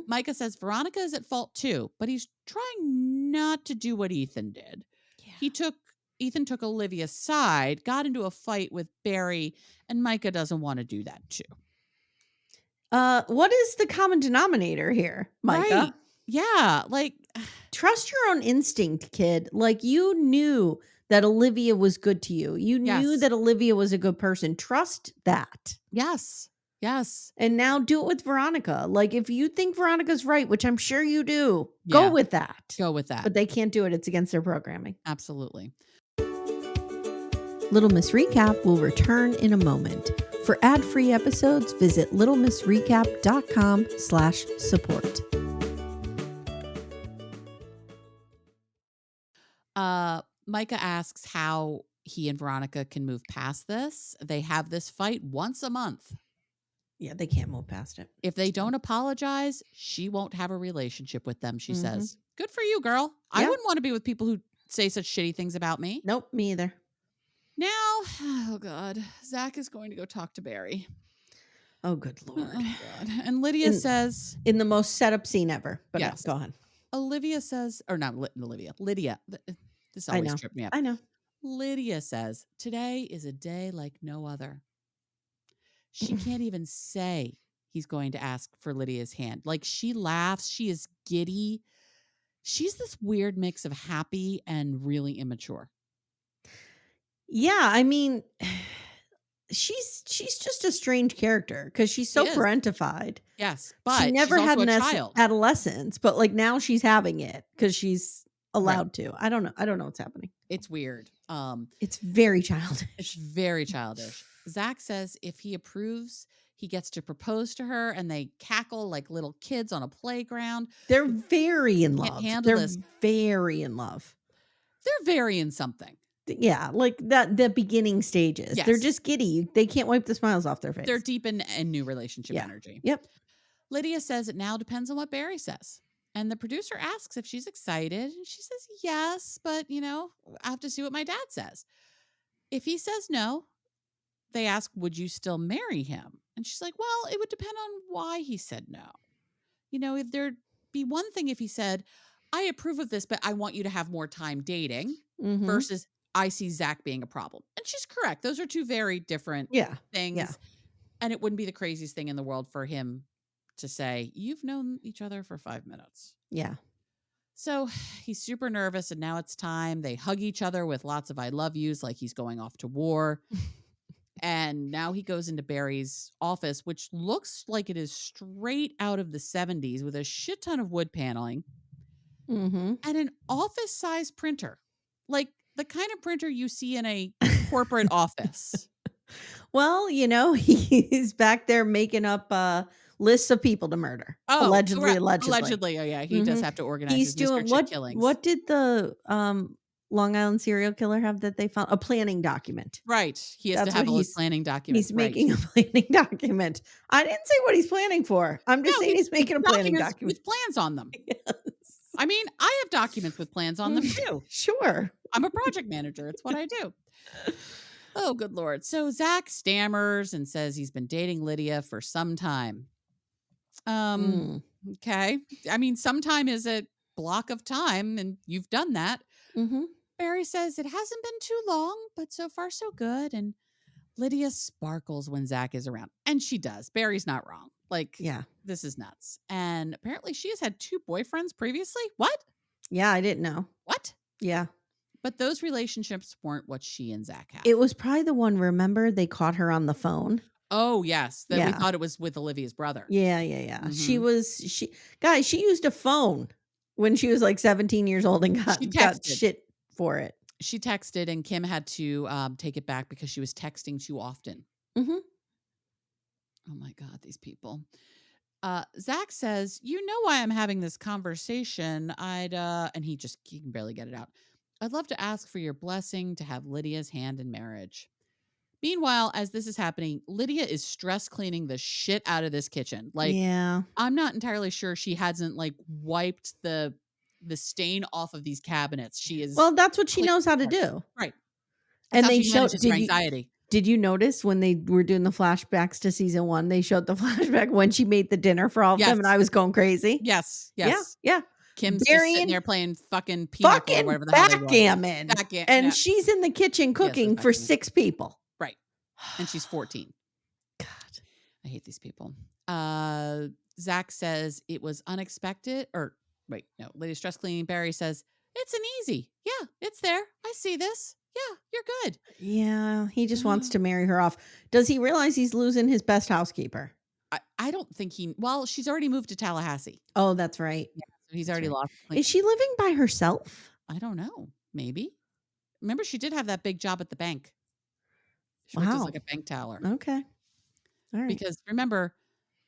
Micah says Veronica is at fault too, but he's trying not to do what Ethan did. Yeah. Ethan took Olivia's side, got into a fight with Barry, and Micah doesn't want to do that too. What is the common denominator here, Micah? Right. Yeah, like trust your own instinct, kid. Like you knew that Olivia was good to you. You knew that Olivia was a good person. Trust that. Yes. Yes. And now do it with Veronica. Like if you think Veronica's right, which I'm sure you do, go with that. Go with that. But they can't do it. It's against their programming. Absolutely. Little Miss Recap will return in a moment. For ad-free episodes, visit littlemissrecap.com/support. Micah asks how he and Veronica can move past this. They have this fight once a month. Yeah, they can't move past it. If they don't apologize, she won't have a relationship with them, she says. Good for you, girl. Yeah. I wouldn't want to be with people who say such shitty things about me. Nope, me either. Now, oh God, Zach is going to go talk to Barry. Oh, good Lord. Oh, God. And Lydia says... In the most set-up scene ever. But yes. No, go ahead. Olivia says... Or not Olivia. Lydia. This always tripped me up. I know. Lydia says, today is a day like no other. She can't even say he's going to ask for Lydia's hand. Like she laughs. She is giddy. She's this weird mix of happy and really immature. Yeah, I mean, she's just a strange character because she's so parentified. Yes, but she never had an child. Adolescence, but like now she's having it because she's allowed to. I don't know what's happening. It's weird. It's very childish. It's very childish. Zach says if he approves, he gets to propose to her, and they cackle like little kids on a playground. They're very in love. They're very in love. They're very in something. Yeah, like the beginning stages. Yes. They're just giddy. They can't wipe the smiles off their face. They're deep in new relationship energy. Yep. Lydia says it now depends on what Barry says. And the producer asks if she's excited. And she says yes, but, I have to see what my dad says. If he says no, they ask, would you still marry him? And she's like, well, it would depend on why he said no. If there'd be one thing if he said, I approve of this, but I want you to have more time dating versus I see Zach being a problem. And she's correct. Those are two very different things. Yeah. And it wouldn't be the craziest thing in the world for him to say, you've known each other for 5 minutes. Yeah. So he's super nervous, and now it's time. They hug each other with lots of I love yous like he's going off to war. And now he goes into Barry's office, which looks like it is straight out of the 70s with a shit ton of wood paneling and an office-sized printer. Like the kind of printer you see in a corporate office. Well, he's back there making up lists of people to murder. Oh, allegedly. Oh, yeah. He does have to organize his doing what killings. What did the Long Island serial killer have that they found? A planning document. Right. He has to have all his planning documents. He's making a planning document. I didn't say what he's planning for. I'm just saying he's making a planning document. With plans on them. Yes. I mean, I have documents with plans on them too. Sure. I'm a project manager. It's what I do. Oh, good Lord. So Zach stammers and says he's been dating Lydia for some time. Okay. I mean, sometime is a block of time, and you've done that. Barry says it hasn't been too long, but so far so good. And Lydia sparkles when Zach is around. And she does. Barry's not wrong. Like, Yeah. this is nuts. And apparently she has had 2 boyfriends previously. What? Yeah, I didn't know. What? Yeah. But those relationships weren't what she and Zach had. It was probably the one, remember, they caught her on the phone? Oh, yes. That we Yeah. thought it was with Olivia's brother. Yeah. Guys, she used a phone when she was like 17 years old and She got texted. shit for it. She texted and Kim had to take it back because she was texting too often. Mm-hmm. Oh my God, these people. Zach says, you know why I'm having this conversation. And he can barely get it out. I'd love to ask for your blessing to have Lydia's hand in marriage. Meanwhile, as this is happening, Lydia is stress cleaning the shit out of this kitchen. Like, yeah. I'm not entirely sure she hasn't like wiped the stain off of these cabinets. She is Well, that's what she knows how to do. Right. And That's how they she showed, manages her anxiety. did you notice when they were doing the flashbacks to season 1, they showed the flashback when she made the dinner for all of them and I was going crazy? Yes. Yeah. Kim's just sitting there playing fucking pinochle or whatever the hell they were. Backgammon. And she's in the kitchen cooking for 6 people. Right. And she's 14. God. I hate these people. Zach says it was unexpected. Or wait, no. Lady Stress Cleaning Barry says, it's an easy. Yeah, it's there. I see this. Yeah, you're good. Yeah, he just wants to marry her off. Does he realize he's losing his best housekeeper? I don't think well, she's already moved to Tallahassee. Oh, that's right. Yeah, so he's already lost. Is she living by herself? I don't know. Maybe. Remember, she did have that big job at the bank. She worked as like a bank teller. Okay. All right. Because remember,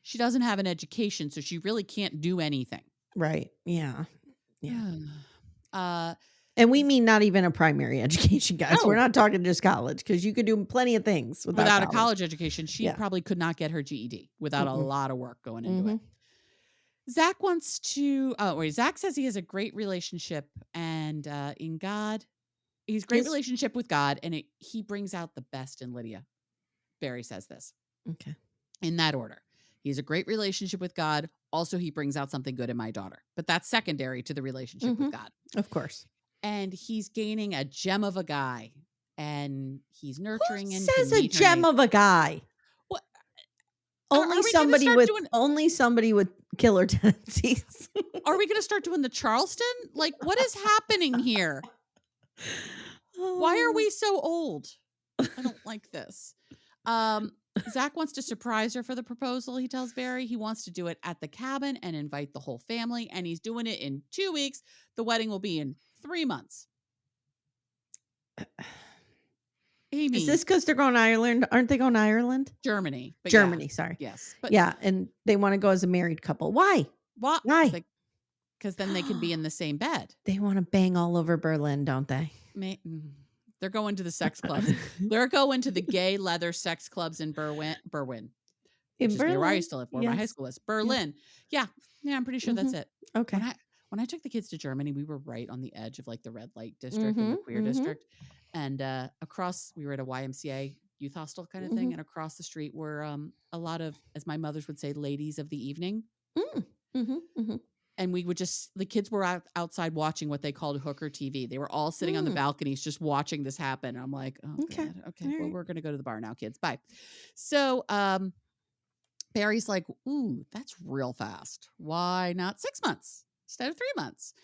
she doesn't have an education, so she really can't do anything. Right. Yeah. Yeah. And we mean not even a primary education, guys. No. We're not talking just college, because you could do plenty of things without a college education. She probably could not get her GED without a lot of work going into it. Zach wants to. Zach says he has a great relationship and in God, he's great relationship with God, and he brings out the best in Lydia. Barry says this. Okay. In that order. He has a great relationship with God. Also, he brings out something good in my daughter. But that's secondary to the relationship with God. Of course. And he's gaining a gem of a guy. And he's nurturing. Who says a gem of a guy? What? Only somebody with killer tendencies. Are we going to start doing the Charleston? Like, what is happening here? Why are we so old? I don't like this. Zach wants to surprise her for the proposal, he tells Barry. He wants to do it at the cabin and invite the whole family, and he's doing it in 2 weeks. The wedding will be in 3 months. Amy. Is this because they're going to Ireland? Aren't they going to Ireland? Germany. Germany, sorry. Yes. But yeah, and they want to go as a married couple. Why? Why? Because then they can be in the same bed. They want to bang all over Berlin, don't they? They're going to the sex clubs. They're going to the gay leather sex clubs in Berwyn. Which is where I used to live, where my high school is. Berlin. Yeah, I'm pretty sure that's it. Okay. When I took the kids to Germany, we were right on the edge of like the red light district and the queer district. And we were at a YMCA youth hostel kind of thing. And across the street were a lot of, as my mothers would say, ladies of the evening. And we would the kids were outside watching what they called hooker TV. They were all sitting on the balconies just watching this happen. I'm like, oh, God, okay, well, we're going to go to the bar now, kids. Bye. So Barry's like, ooh, that's real fast. Why not 6 months instead of 3 months?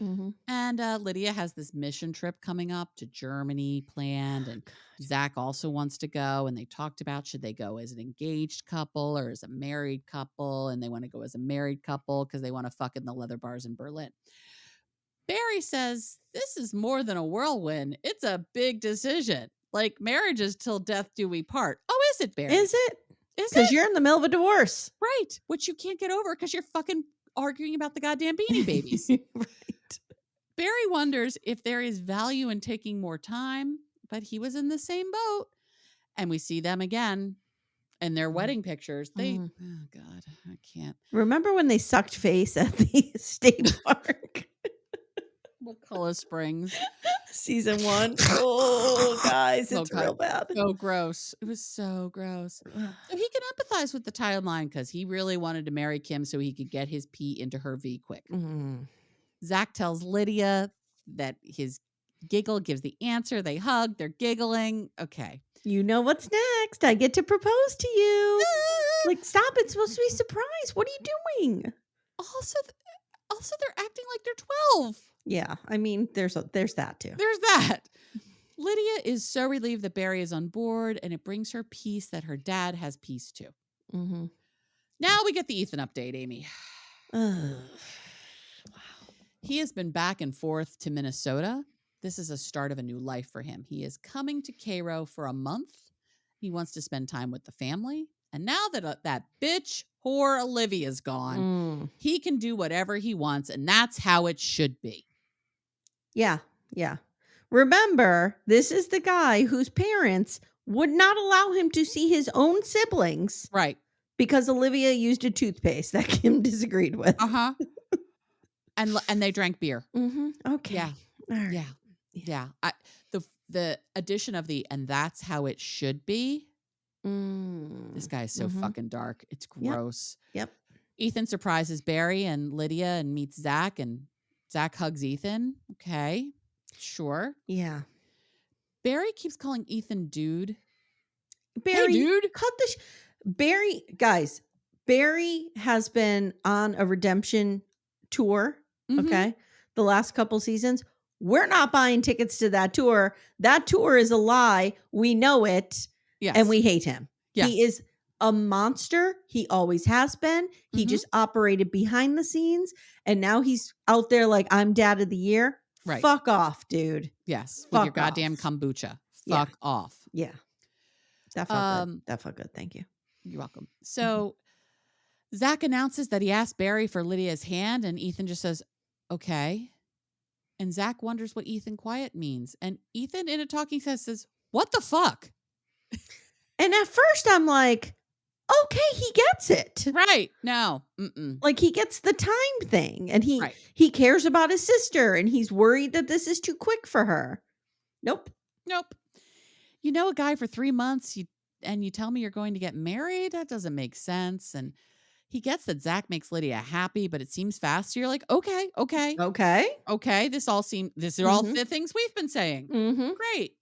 And Lydia has this mission trip coming up to Germany planned. And Zach also wants to go. And they talked about, should they go as an engaged couple or as a married couple? And they want to go as a married couple because they want to fuck in the leather bars in Berlin. Barry says, this is more than a whirlwind. It's a big decision. Like, marriage is till death do we part. Oh, is it, Barry? Is it? Because you're in the middle of a divorce. Right. Which you can't get over because you're fucking arguing about the goddamn Beanie Babies. Right. Barry wonders if there is value in taking more time, but he was in the same boat. And we see them again in their wedding pictures. Oh God, I can't. Remember when they sucked face at the state park? McCullough Springs. Season 1. Oh, guys, it's real bad. So gross. It was so gross. So he can empathize with the timeline because he really wanted to marry Kim so he could get his P into her V quick. Zach tells Lydia that his giggle gives the answer. They hug. They're giggling. Okay. You know what's next. I get to propose to you. Like, stop. It's supposed to be a surprise. What are you doing? Also, they're acting like they're 12. Yeah. I mean, there's that too. There's that. Lydia is so relieved that Barry is on board, and it brings her peace that her dad has peace too. Mm-hmm. Now we get the Ethan update, Amy. Wow. He has been back and forth to Minnesota. This is a start of a new life for him. He is coming to Cairo for a month. He wants to spend time with the family. And now that that bitch whore Olivia's gone, he can do whatever he wants, and that's how it should be. Yeah. Yeah. Remember, this is the guy whose parents would not allow him to see his own siblings. Right. Because Olivia used a toothpaste that Kim disagreed with. Uh-huh. And they drank beer. Mm-hmm. Okay. Yeah. Right. Yeah. The addition of and that's how it should be. This guy is so fucking dark. It's gross. Yep. Ethan surprises Barry and Lydia and meets Zach, and Zach hugs Ethan. Okay. Sure. Yeah. Barry keeps calling Ethan dude. Barry, hey, dude. Cut the Barry, guys, Barry has been on a redemption tour. Okay. The last couple seasons. We're not buying tickets to that tour. That tour is a lie. We know it. Yes. And we hate him. Yes. He is a monster. He always has been. He just operated behind the scenes. And now he's out there like, I'm dad of the year. Right. Fuck off, dude. Yes. Fuck with your goddamn kombucha. Fuck off. Yeah. That felt good. That felt good. Thank you. You're welcome. So Zach announces that he asked Barry for Lydia's hand, and Ethan just says, okay. And Zach wonders what Ethan quiet means. And Ethan, in a talking head, says, what the fuck? And at first I'm like, okay, he gets it. Right. No. Mm-mm. Like he gets the time thing, and he cares about his sister, and he's worried that this is too quick for her. Nope. You know a guy for 3 months, and you tell me you're going to get married? That doesn't make sense. And he gets that Zach makes Lydia happy, but it seems fast. So you're like, okay. These are all the things we've been saying. Great.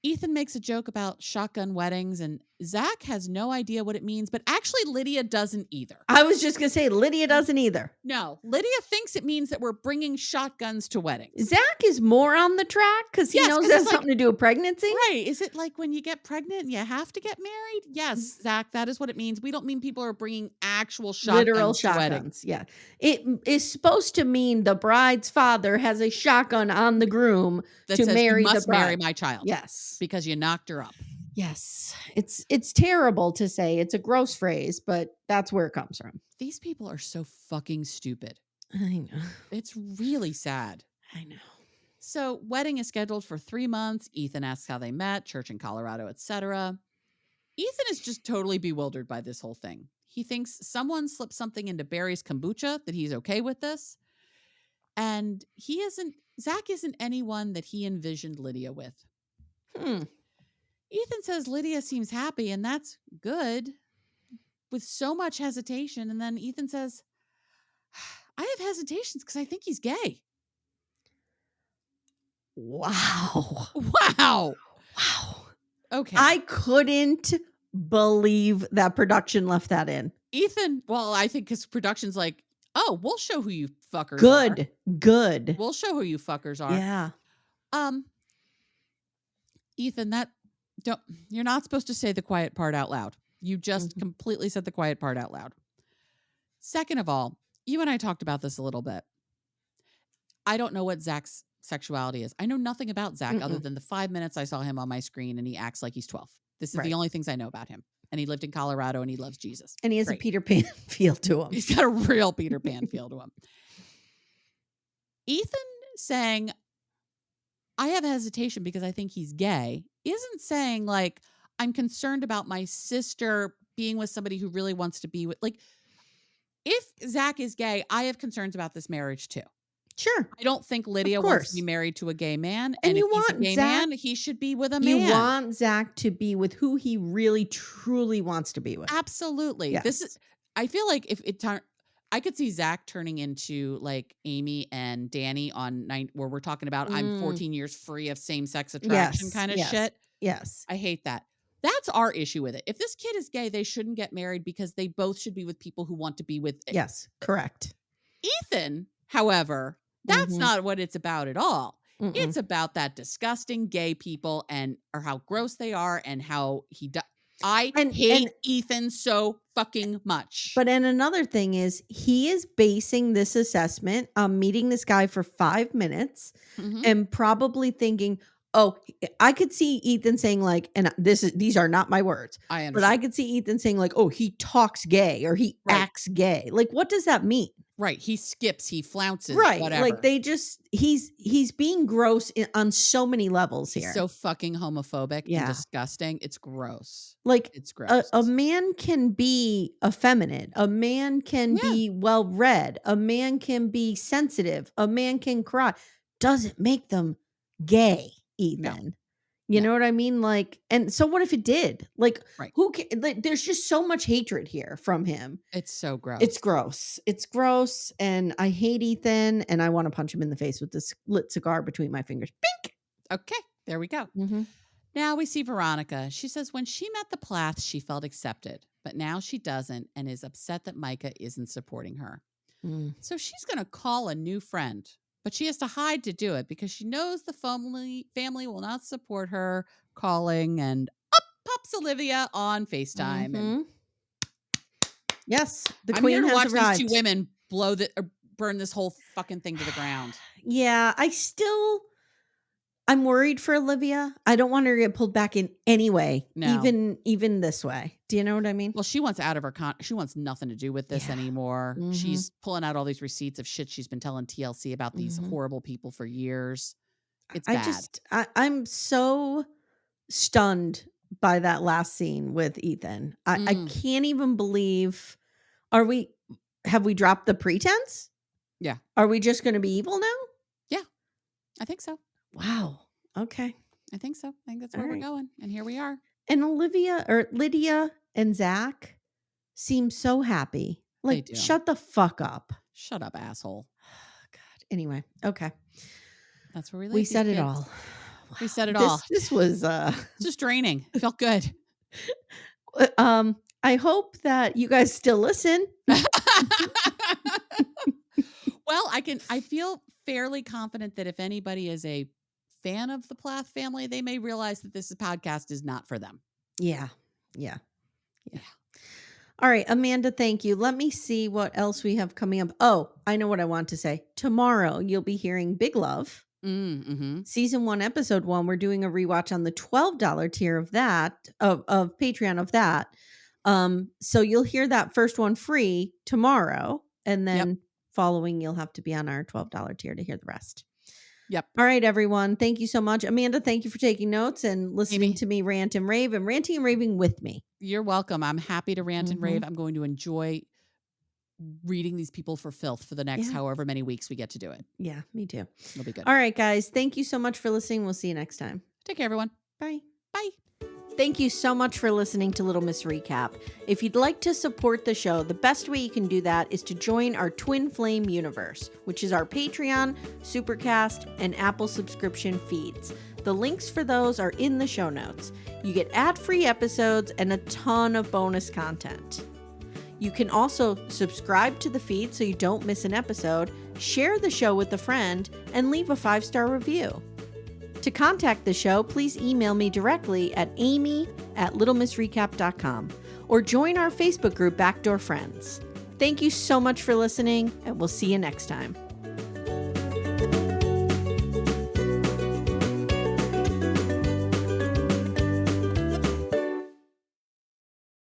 Ethan makes a joke about shotgun weddings, and Zach has no idea what it means, but actually Lydia doesn't either. I was just going to say, Lydia doesn't either. No, Lydia thinks it means that we're bringing shotguns to weddings. Zach is more on the track because he knows that's something to do with pregnancy. Right. Is it like when you get pregnant and you have to get married? Yes, Zach, that is what it means. We don't mean people are bringing actual shotguns literal to shotguns. Weddings. Yeah. It is supposed to mean the bride's father has a shotgun on the groom that to says, marry you must the bride. marry my child. Yes. Because you knocked her up. Yes. It's terrible to say. It's a gross phrase, but that's where it comes from. These people are so fucking stupid. I know. It's really sad. I know. So wedding is scheduled for 3 months. Ethan asks how they met, church in Colorado, etc. Ethan is just totally bewildered by this whole thing. He thinks someone slipped something into Barry's kombucha, that he's okay with this. And Zach isn't anyone that he envisioned Lydia with. Ethan says Lydia seems happy, and that's good, with so much hesitation. And then Ethan says, I have hesitations because I think he's gay. Wow. Okay. I couldn't believe that production left that in. Ethan, well, I think because production's like, oh, we'll show who you fuckers are. Good. We'll show who you fuckers are. Yeah. Ethan, you're not supposed to say the quiet part out loud. You just completely said the quiet part out loud. Second of all, you and I talked about this a little bit. I don't know what Zach's sexuality is. I know nothing about Zach other than the 5 minutes I saw him on my screen, and he acts like he's 12. This is the only things I know about him. And he lived in Colorado, and he loves Jesus. And he has a Peter Pan feel to him. He's got a real Peter Pan feel to him. Ethan saying, I have hesitation because I think he's gay, isn't saying like, I'm concerned about my sister being with somebody who really wants to be with, like, if Zach is gay, I have concerns about this marriage too. Sure. I don't think Lydia wants to be married to a gay man. And if he's a gay man, he should be with a man. You want Zach to be with who he really, truly wants to be with. Absolutely. Yes. I feel like I could see Zach turning into like Amye and Danny on where we're talking about I'm 14 years free of same-sex attraction kind of shit. Yes. I hate that. That's our issue with it. If this kid is gay, they shouldn't get married because they both should be with people who want to be with it. Yes, correct. Ethan, however, that's not what it's about at all. Mm-mm. It's about that disgusting gay people or how gross they are and how I hate Ethan so fucking much. But and another thing is he is basing this assessment on meeting this guy for 5 minutes and probably thinking, oh, I could see Ethan saying like, and these are not my words, but I could see Ethan saying like, oh, he talks gay or he acts gay. Like, what does that mean? Right. He skips, he flounces, right. Whatever. Like he's being gross on so many levels here. He's so fucking homophobic and disgusting. It's gross. Like it's gross. A man can be effeminate. A man can be well-read. A man can be sensitive. A man can cry. Doesn't make them gay, Ethan. No. You know what I mean? Like, and so what if it did? Like, right. who can, like, there's just so much hatred here from him. It's so gross. It's gross. It's gross. And I hate Ethan and I want to punch him in the face with this lit cigar between my fingers. Bink! Okay, there we go. Now we see Veronica. She says when she met the Plaths, she felt accepted, but now she doesn't and is upset that Micah isn't supporting her. So she's going to call a new friend. But she has to hide to do it because she knows the family will not support her calling, and up pops Olivia on FaceTime. And yes, the I'm queen here to has watch arrived. these two women burn this whole fucking thing to the ground. Yeah, I'm worried for Olivia. I don't want her to get pulled back in any way, even this way. Do you know what I mean? Well, she wants out of her she wants nothing to do with this anymore. She's pulling out all these receipts of shit she's been telling TLC about these horrible people for years. It's bad. I'm so stunned by that last scene with Ethan. I can't even believe. Have we dropped the pretense? Yeah. Are we just going to be evil now? Yeah, I think so. Wow. Okay. I think so. I think that's where we're going. And here we are. And Lydia and Zach seem so happy. Like, shut the fuck up. Shut up, asshole. God. Anyway. Okay. That's where we live. We said it all. Wow. We said it all. This was just draining. It felt good. I hope that you guys still listen. Well, I feel fairly confident that if anybody is a fan of the Plath family, they may realize that this podcast is not for them. Yeah. All right, Amanda, thank you. Let me see what else we have coming up. Oh, I know what I want to say. Tomorrow, you'll be hearing Big Love. Season 1, episode 1. We're doing a rewatch on the $12 tier of that, of Patreon of that. So you'll hear that first one free tomorrow. And then following, you'll have to be on our $12 tier to hear the rest. Yep. All right, everyone. Thank you so much. Amanda, thank you for taking notes and listening to me rant and rave and ranting and raving with me. You're welcome. I'm happy to rant and rave. I'm going to enjoy reading these people for filth for the next however many weeks we get to do it. Yeah, me too. It'll be good. All right, guys. Thank you so much for listening. We'll see you next time. Take care, everyone. Bye. Bye. Thank you so much for listening to Little Miss Recap. If you'd like to support the show, the best way you can do that is to join our Twin Flame universe, which is our Patreon, Supercast, and Apple subscription feeds. The links for those are in the show notes. You get ad-free episodes and a ton of bonus content. You can also subscribe to the feed so you don't miss an episode, share the show with a friend, and leave a 5-star review. To contact the show, please email me directly at amy@littlemissrecap.com or join our Facebook group Backdoor Friends. Thank you so much for listening, and we'll see you next time.